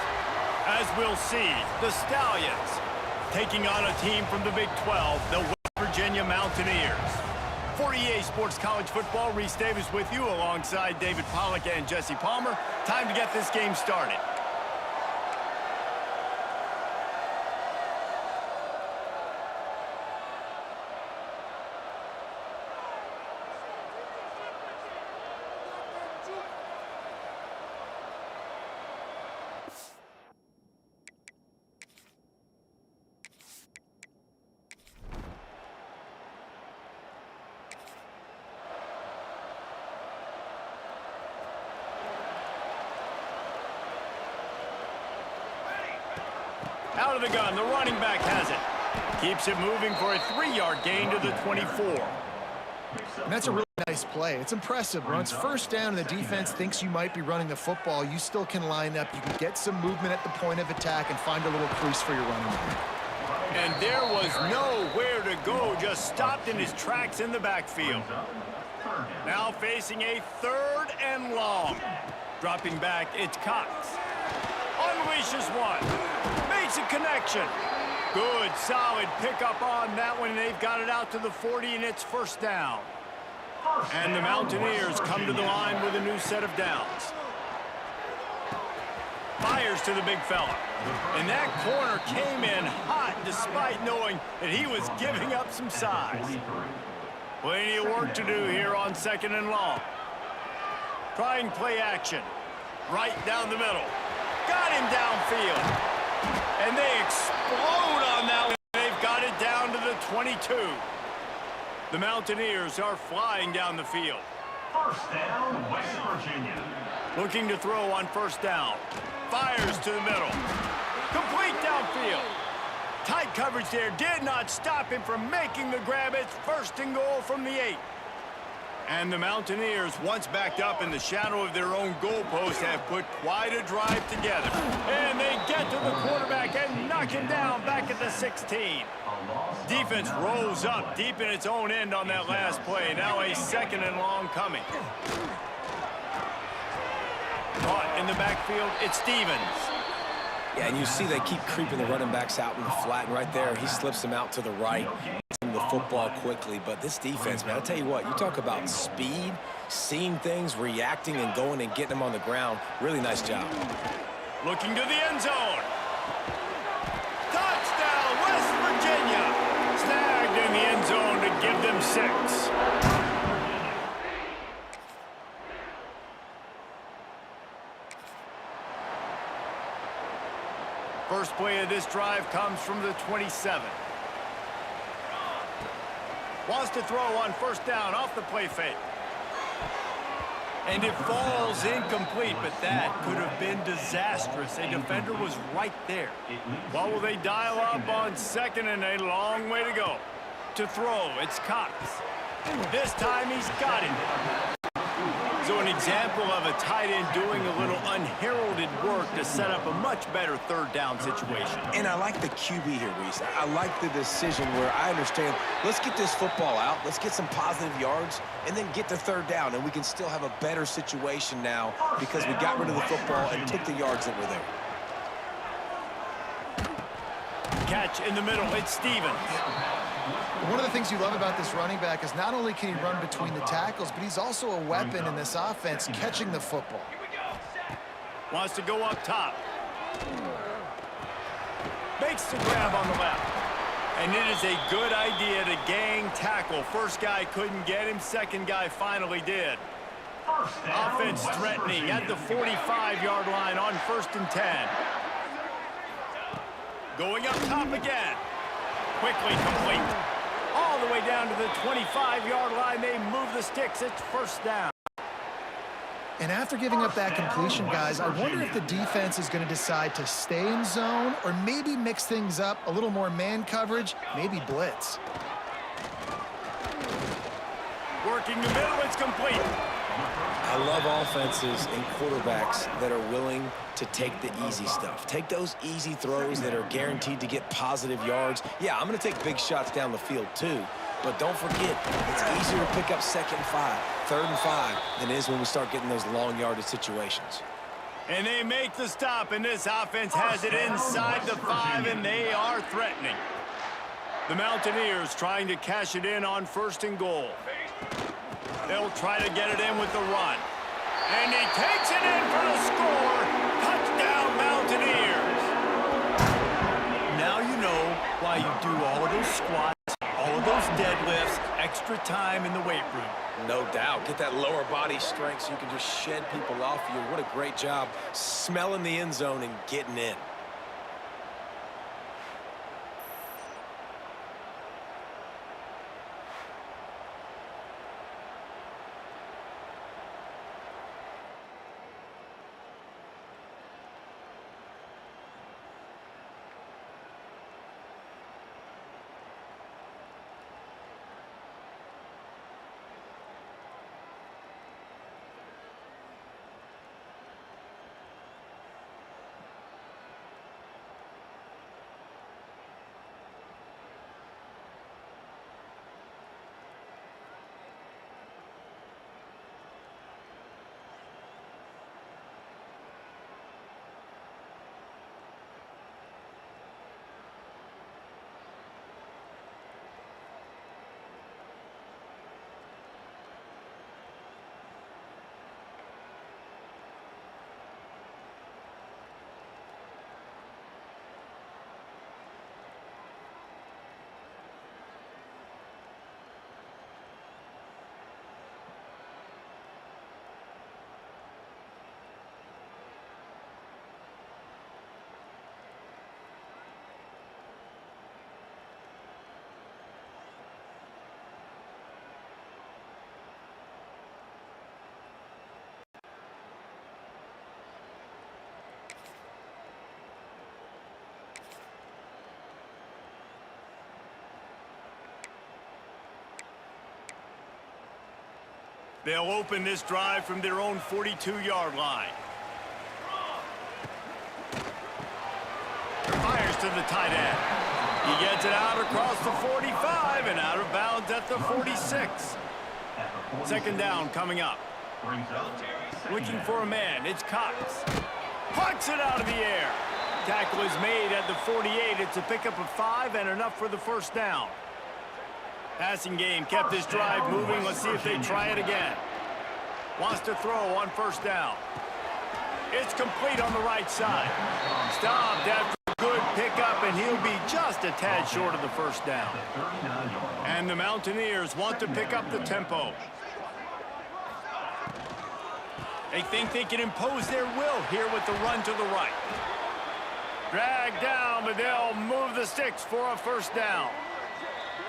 As we'll see, the Stallions taking on a team from the Big 12, the West Virginia Mountaineers. For EA Sports College Football, Reese Davis with you alongside David Pollack and Jesse Palmer. Time to get this game started. Out of the gun, the running back has it. Keeps it moving for a 3-yard gain to the 24. And that's a really nice play. It's impressive. When it's first down and the defense thinks you might be running the football, you still can line up. You can get some movement at the point of attack and find a little crease for your running back. And there was nowhere to go, just stopped in his tracks in the backfield. Now facing a 3rd and long. Dropping back, it's Cox. Unleashes one. Makes a connection. Good, solid pickup on that one, and they've got it out to the 40, and it's first down. And the Mountaineers come to the line with a new set of downs. Fires to the big fella. And that corner came in hot despite knowing that he was giving up some size. Plenty of work to do here on 2nd and long. Trying play action. Right down the middle. Got him downfield. And they explode on that one. They've got it down to the 22. The Mountaineers are flying down the field. First down, West Virginia. Looking to throw on first down. Fires to the middle. Complete downfield. Tight coverage there did not stop him from making the grab. It's 1st and goal from the 8. And the Mountaineers, once backed up in the shadow of their own goalpost, have put quite a drive together. And they get to the quarterback and knock him down back at the 16. Defense rolls up deep in its own end on that last play. Now a 2nd and long coming. Caught in the backfield, it's Stevens. Yeah, and you see they keep creeping the running backs out in the flat, and right there, he slips them out to the right, the football quickly. But this defense, man, I tell you what, you talk about speed, seeing things, reacting, and going and getting them on the ground. Really nice job. Looking to the end zone. Touchdown, West Virginia. Snagged in the end zone to give them 6. First play of this drive comes from the 27. Wants to throw on first down off the play fake. And it falls incomplete, but that could have been disastrous. A defender was right there. Well, will they dial up on 2nd and a long way to go? To throw, it's Cox. This time he's got it. So an example of a tight end doing a little unheralded work to set up a much better 3rd down situation. And I like the QB here, Reese. I like the decision where I understand, let's get this football out, let's get some positive yards, and then get to 3rd down, and we can still have a better situation now because we got rid of the football and took the yards that were there. Catch in the middle, it's Stevens. One of the things you love about this running back is not only can he run between the tackles, but he's also a weapon in this offense catching the football. Wants to go up top. Makes the grab on the left. And it is a good idea to gang tackle. First guy couldn't get him, 2nd guy finally did. Offense threatening at the 45-yard line on 1st and 10. Going up top again. Quickly complete. All the way down to the 25-yard line. They move the sticks. It's first down. And after giving up that completion, guys, I wonder if the defense is going to decide to stay in zone or maybe mix things up, a little more man coverage, maybe blitz. Working the middle, it's complete. I love offenses and quarterbacks that are willing to take the easy stuff. Take those easy throws that are guaranteed to get positive yards. Yeah, I'm going to take big shots down the field too, But don't forget, it's easier to pick up 2nd and 5, 3rd and 5 than it is when we start getting those long yardage situations. And they make the stop, and this offense has it inside the 5, and they are threatening. The Mountaineers trying to cash it in on 1st and goal. They'll try to get it in with the run. And he takes it in for the score. Touchdown, Mountaineers. Now you know why you do all of those squats, all of those deadlifts, extra time in the weight room. No doubt. Get that lower body strength so you can just shed people off you. What a great job smelling the end zone and getting in. They'll open this drive from their own 42-yard line. Fires to the tight end. He gets it out across the 45 and out of bounds at the 46. 2nd down coming up. Looking for a man. It's Cox. Plucks it out of the air. Tackle is made at the 48. It's a pickup of 5 and enough for the 1st down. Passing game kept this drive moving. Let's see if they try it again. Wants to throw on 1st down. It's complete on the right side. Stopped after a good pickup, and he'll be just a tad short of the 1st down. And the Mountaineers want to pick up the tempo. They think they can impose their will here with the run to the right. Dragged down, but they'll move the sticks for a 1st down.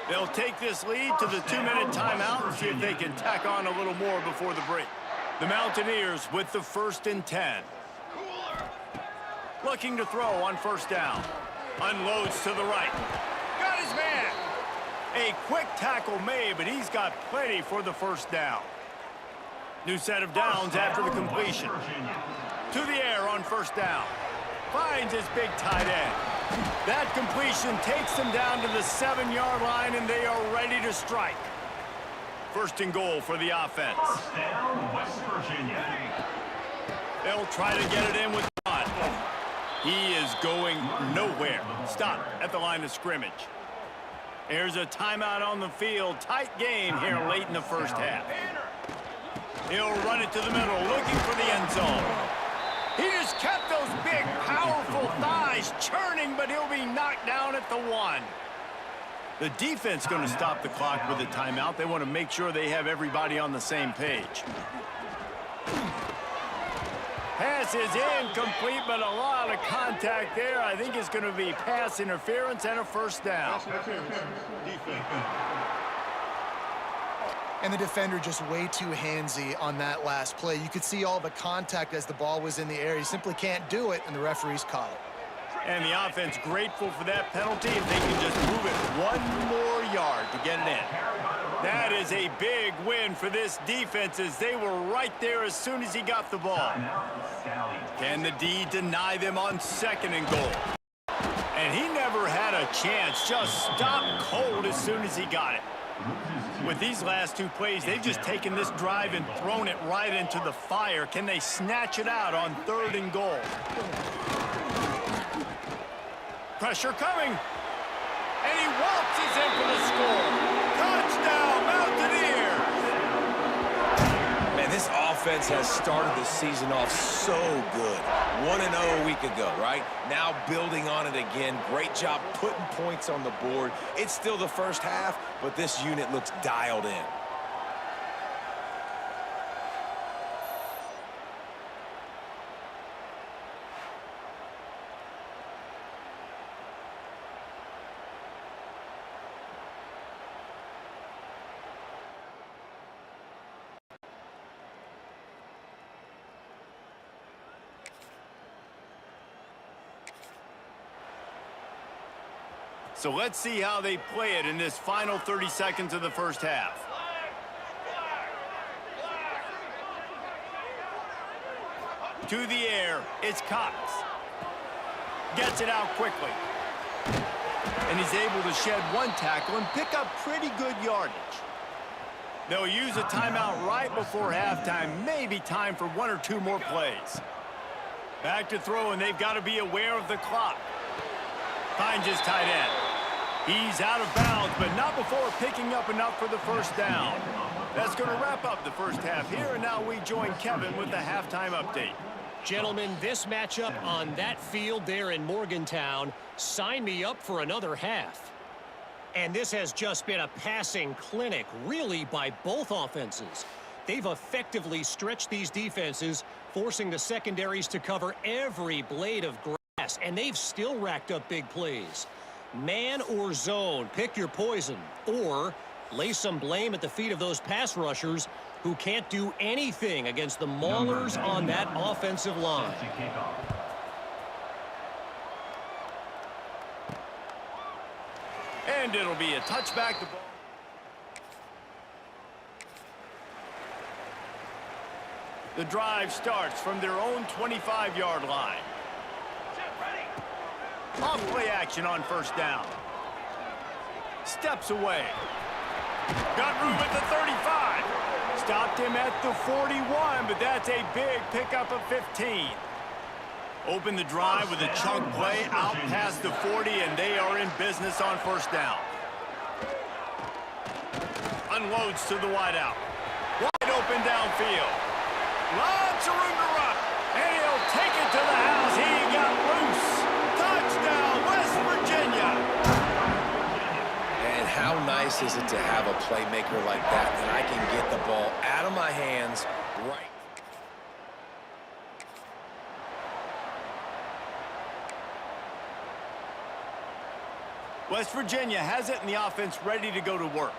They'll take this lead to the 2-minute timeout and see if they can tack on a little more before the break. The Mountaineers with the 1st and 10. Looking to throw on 1st down. Unloads to the right. Got his man. A quick tackle made, but he's got plenty for the 1st down. New set of downs after the completion. To the air on 1st down. Finds his big tight end. That completion takes them down to the 7-yard line, and they are ready to strike. 1st and goal for the offense. West Virginia. They'll try to get it in with Bond. He is going nowhere. Stop at the line of scrimmage. There's a timeout on the field. Tight game here late in the 1st half. He'll run it to the middle, looking for the end zone. He just kept those big, powerful thighs churning, but he'll be knocked down at the 1. The defense going to stop the clock with a timeout. They want to make sure they have everybody on the same page. Pass is incomplete, but a lot of contact there. I think it's going to be pass interference and a 1st down. And the defender just way too handsy on that last play. You could see all the contact as the ball was in the air. He simply can't do it, and the referees caught it. And the offense grateful for that penalty if they can just move it 1 more yard to get it in. That is a big win for this defense as they were right there as soon as he got the ball. Can the D deny them on 2nd and goal? And he never had a chance. Just stopped cold as soon as he got it. With these last two plays, they've just taken this drive and thrown it right into the fire. Can they snatch it out on 3rd and goal? Pressure coming. And he waltzes in for the score. Touchdown, Mountaineers! Man, this offense has started the season off so good. 1-0 a week ago, right? Now building on it again. Great job putting points on the board. It's still the first half, but this unit looks dialed in. So let's see how they play it in this final 30 seconds of the first half. To the air, it's Cox. Gets it out quickly. And he's able to shed one tackle and pick up pretty good yardage. They'll use a timeout right before halftime. Maybe time for 1 or 2 more plays. Back to throw, and they've got to be aware of the clock. Finds his tight end. He's out of bounds, but not before picking up enough for the first down. That's going to wrap up the first half here, and now we join Kevin with the halftime update. Gentlemen, this matchup on that field there in Morgantown, sign me up for another half. And this has just been a passing clinic, really, by both offenses. They've effectively stretched these defenses, forcing the secondaries to cover every blade of grass, and they've still racked up big plays. Man or zone, pick your poison, or lay some blame at the feet of those pass rushers who can't do anything against the maulers on that offensive line. And it'll be a touchback. The ball. The drive starts from their own 25-yard line. Off play action on first down. Steps away. Got room at the 35. Stopped him at the 41, but that's a big pickup of 15. Open the drive with a chunk play out past the 40, and they are in business on first down. Unloads to the wideout. Wide open downfield. Lots of room to run. And he'll take it to the house. He got loose. Touchdown, West Virginia. And how nice is it to have a playmaker like that I can get the ball out of my hands right. West Virginia has it in the offense ready to go to work.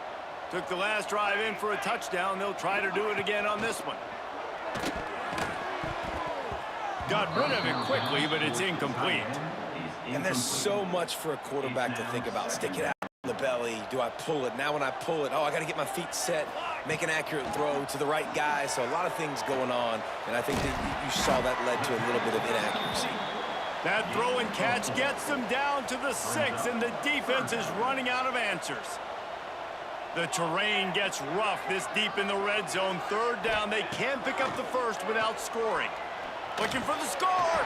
Took the last drive in for a touchdown. They'll try to do it again on this one. Got rid of it quickly, but it's incomplete. And there's so much for a quarterback to think about. Stick it out in the belly. Do I pull it? Now when I pull it, oh, I got to get my feet set, make an accurate throw to the right guy. So a lot of things going on, and I think that you saw that led to a little bit of inaccuracy. That throw and catch gets them down to the 6, and the defense is running out of answers. The terrain gets rough this deep in the red zone. Third down, they can't pick up the first without scoring. Looking for the score.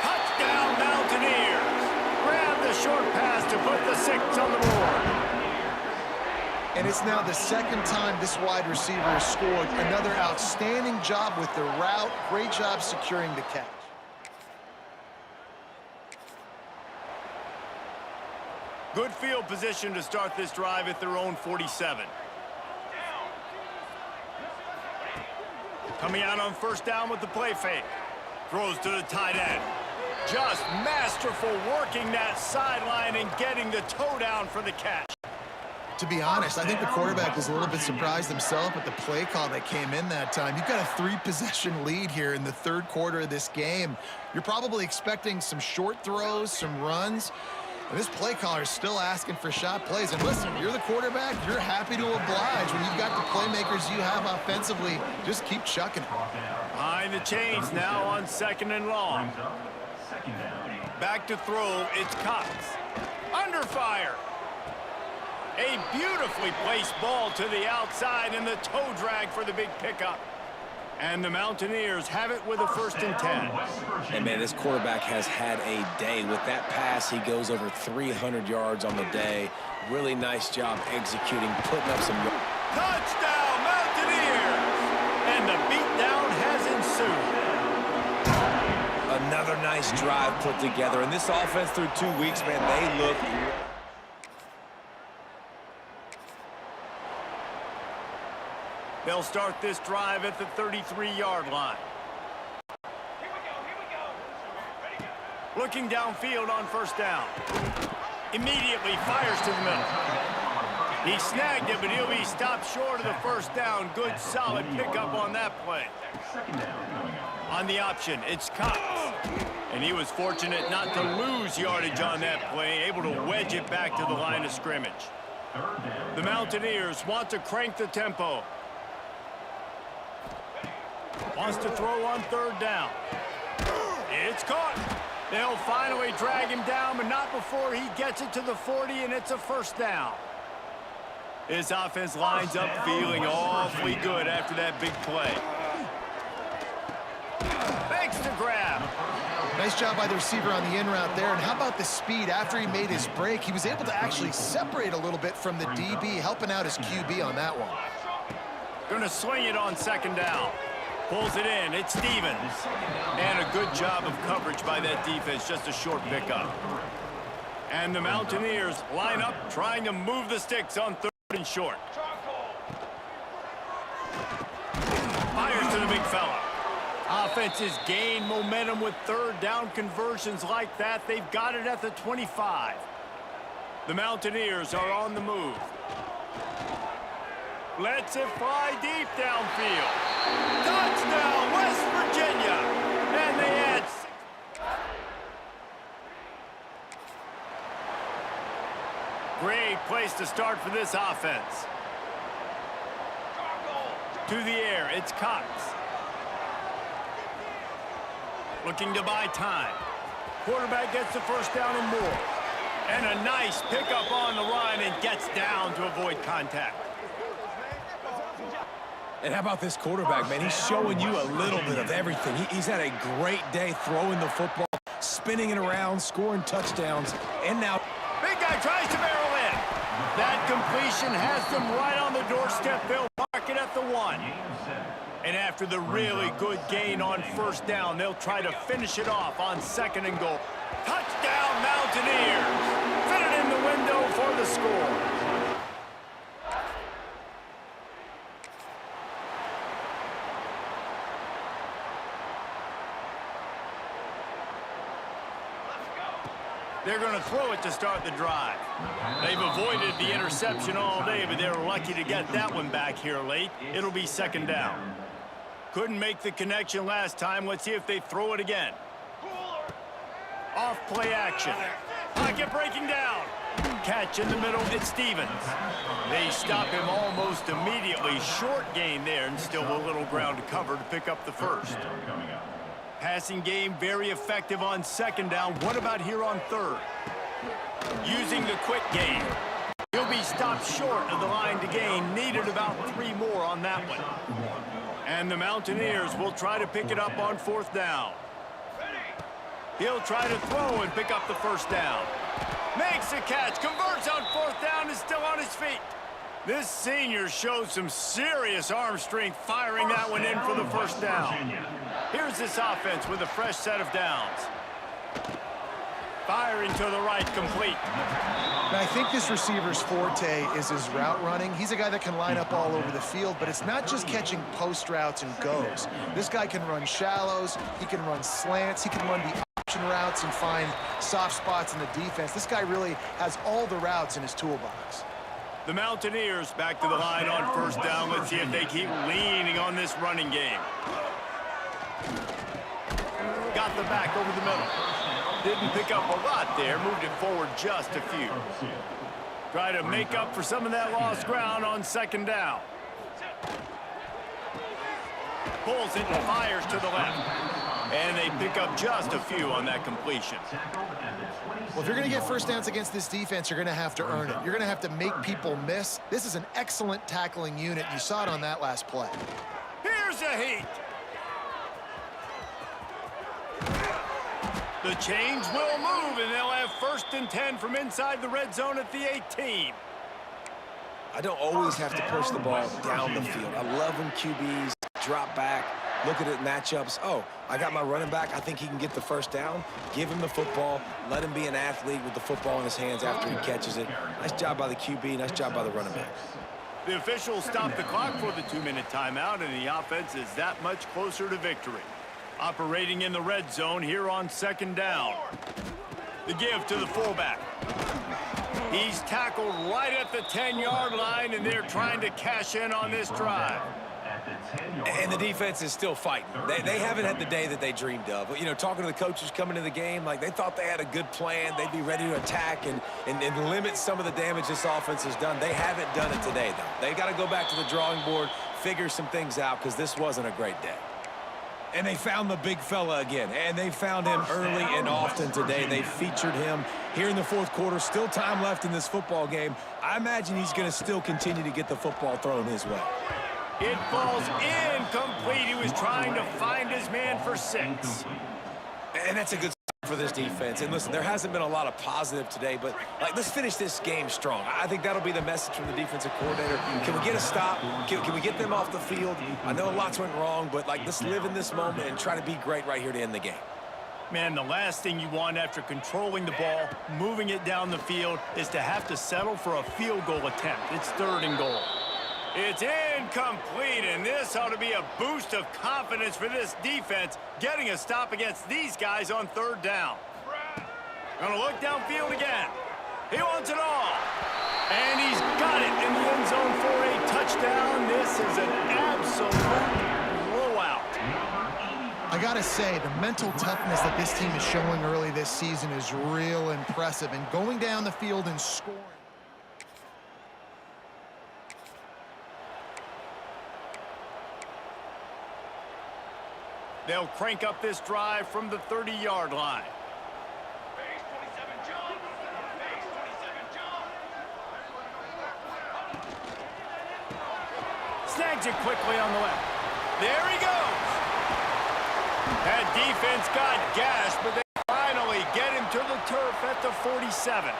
Touchdown, Mountaineers. Grab the short pass to put the 6 on the board. And it's now the second time this wide receiver has scored. Another outstanding job with the route. Great job securing the catch. Good field position to start this drive at their own 47. Coming out on first down with the play fake. Throws to the tight end. Just masterful working that sideline and getting the toe down for the catch. To be honest, I think the quarterback was a little bit surprised himself at the play call that came in that time. You've got a 3-possession lead here in the third quarter of this game. You're probably expecting some short throws, some runs. And this play caller is still asking for shot plays. And listen, you're the quarterback. You're happy to oblige. When you've got the playmakers you have offensively, just keep chucking it. Behind the chains now on 2nd and long. Back to throw, it's Cox. Under fire. A beautifully placed ball to the outside and the toe drag for the big pickup. And the Mountaineers have it with a 1st and 10. And, man, this quarterback has had a day. With that pass, he goes over 300 yards on the day. Really nice job executing, putting up some yards. Touchdown, Mountaineers! And the beatdown has ensued. Another nice drive put together. And this offense through 2 weeks, man, they look... They'll start this drive at the 33-yard line. Looking downfield on 1st down. Immediately fires to the middle. He snagged it, but he'll be stopped short of the 1st down. Good, solid pickup on that play. On the option, it's Cox. And he was fortunate not to lose yardage on that play, able to wedge it back to the line of scrimmage. The Mountaineers want to crank the tempo. Wants to throw on 3rd down. It's caught. They'll finally drag him down, but not before he gets it to the 40, and it's a 1st down. His offense lines up feeling awfully good after that big play. Makes the grab. Nice job by the receiver on the in route there. And how about the speed? After he made his break, he was able to actually separate a little bit from the DB, helping out his QB on that one. Gonna swing it on 2nd down. Pulls it in. It's Stevens. And a good job of coverage by that defense. Just a short pickup. And the Mountaineers line up, trying to move the sticks on 3rd and short. Fires to the big fella. Offenses gain momentum with 3rd down conversions like that. They've got it at the 25. The Mountaineers are on the move. Lets it fly deep downfield. Touchdown, West Virginia. And they add 6. Great place to start for this offense. To the air, it's Cox. Looking to buy time. Quarterback gets the 1st down and more. And a nice pickup on the run and gets down to avoid contact. And how about this quarterback, man? He's showing you a little bit of everything. He's had a great day throwing the football, spinning it around, scoring touchdowns, and now... Big guy tries to barrel in. That completion has them right on the doorstep. They'll mark it at the 1. And after the really good gain on 1st down, they'll try to finish it off on 2nd and goal. Touchdown, Mountaineers! Fit it in the window for the score. They're going to throw it to start the drive. They've avoided the interception all day, but they're lucky to get that one back here late. It'll be 2nd down. Couldn't make the connection last time. Let's see if they throw it again. Off play action. Pocket breaking down. Catch in the middle. It's Stevens. They stop him almost immediately. Short gain there, and still a little ground to cover to pick up the 1st. Passing game very effective on 2nd down. What about here on 3rd? Using the quick game. He'll be stopped short of the line to gain. Needed about 3 more on that one. And the Mountaineers will try to pick it up on 4th down. He'll try to throw and pick up the 1st down. Makes a catch. Converts on 4th down. Is still on his feet. This senior shows some serious arm strength firing that one in for the 1st down. Here's this offense with a fresh set of downs. Firing to the right, complete. Now, I think this receiver's forte is his route running. He's a guy that can line up all over the field, but it's not just catching post routes and goes. This guy can run shallows, he can run slants, he can run the option routes and find soft spots in the defense. This guy really has all the routes in his toolbox. The Mountaineers back to the line on 1st down. Let's see if they keep leaning on this running game. Got the back over the middle. Didn't pick up a lot there. Moved it forward just a few. Try to make up for some of that lost ground on 2nd down. Pulls it and fires to the left. And they pick up just a few on that completion. Well, if you're going to get first downs against this defense, you're going to have to earn it. You're going to have to make people miss. This is an excellent tackling unit. You saw it on that last play. Here's a heat. The chains will move, and they'll have 1st and 10 from inside the red zone at the 18. I don't always have to push the ball down the field. I love when QBs drop back, look at it matchups. Oh, I got my running back. I think he can get the first down. Give him the football. Let him be an athlete with the football in his hands after he catches it. Nice job by the QB. Nice job by the running back. The officials stop the clock for the 2-minute timeout, and the offense is that much closer to victory. Operating in the red zone here on 2nd down. The give to the fullback. He's tackled right at the 10-yard line, and they're trying to cash in on this drive. And the defense is still fighting. They haven't had the day that they dreamed of. But, you know, talking to the coaches coming into the game, like they thought they had a good plan. They'd be ready to attack and limit some of the damage this offense has done. They haven't done it today, though. They got to go back to the drawing board, figure some things out, because this wasn't a great day. And they found the big fella again, and they found him early and often today. They featured him here in the 4th quarter. Still time left in this football game. I imagine he's going to still continue to get the football thrown his way. It falls incomplete. He was trying to find his man for 6. And that's a good start for this defense. And listen, there hasn't been a lot of positive today, but like, let's finish this game strong. I think that'll be the message from the defensive coordinator. Can we get a stop? Can we get them off the field? I know lots went wrong, but like, let's live in this moment and try to be great right here to end the game. Man, the last thing you want after controlling the ball, moving it down the field, is to have to settle for a field goal attempt. It's 3rd and goal. It's incomplete, and this ought to be a boost of confidence for this defense, getting a stop against these guys on 3rd down. Gonna look downfield again. He wants it all. And he's got it in the end zone for a touchdown. This is an absolute blowout. I got to say, the mental toughness that this team is showing early this season is real impressive. And going down the field and scoring. They'll crank up this drive from the 30-yard line. Snags it quickly on the left. There he goes. That defense got gashed, but they finally get him to the turf at the 47.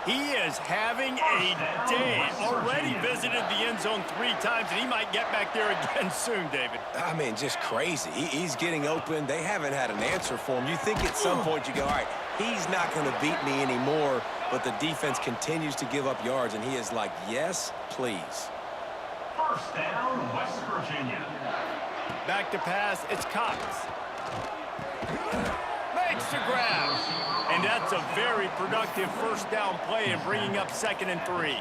He is having a day. Already visited the end zone 3 times, and he might get back there again soon, David. I mean, just crazy. He's getting open. They haven't had an answer for him. You think at some point you go, all right, he's not going to beat me anymore, but the defense continues to give up yards, and he is like, yes, please. 1st down, West Virginia. Back to pass, it's Cox. Makes the grab. And that's a very productive 1st down play and bringing up 2nd and 3.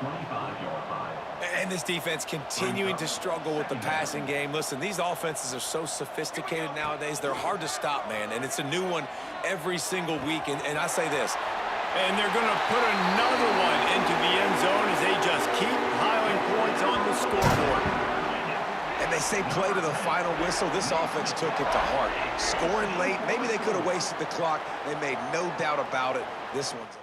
And this defense continuing to struggle with the passing game. Listen, these offenses are so sophisticated nowadays. They're hard to stop, man. And it's a new one every single week. And I say this. And they're going to put another one into the end zone as they just keep piling points on the scoreboard. And they say play to the final whistle. This offense took it to heart. Scoring late, maybe they could have wasted the clock. They made no doubt about it. This one's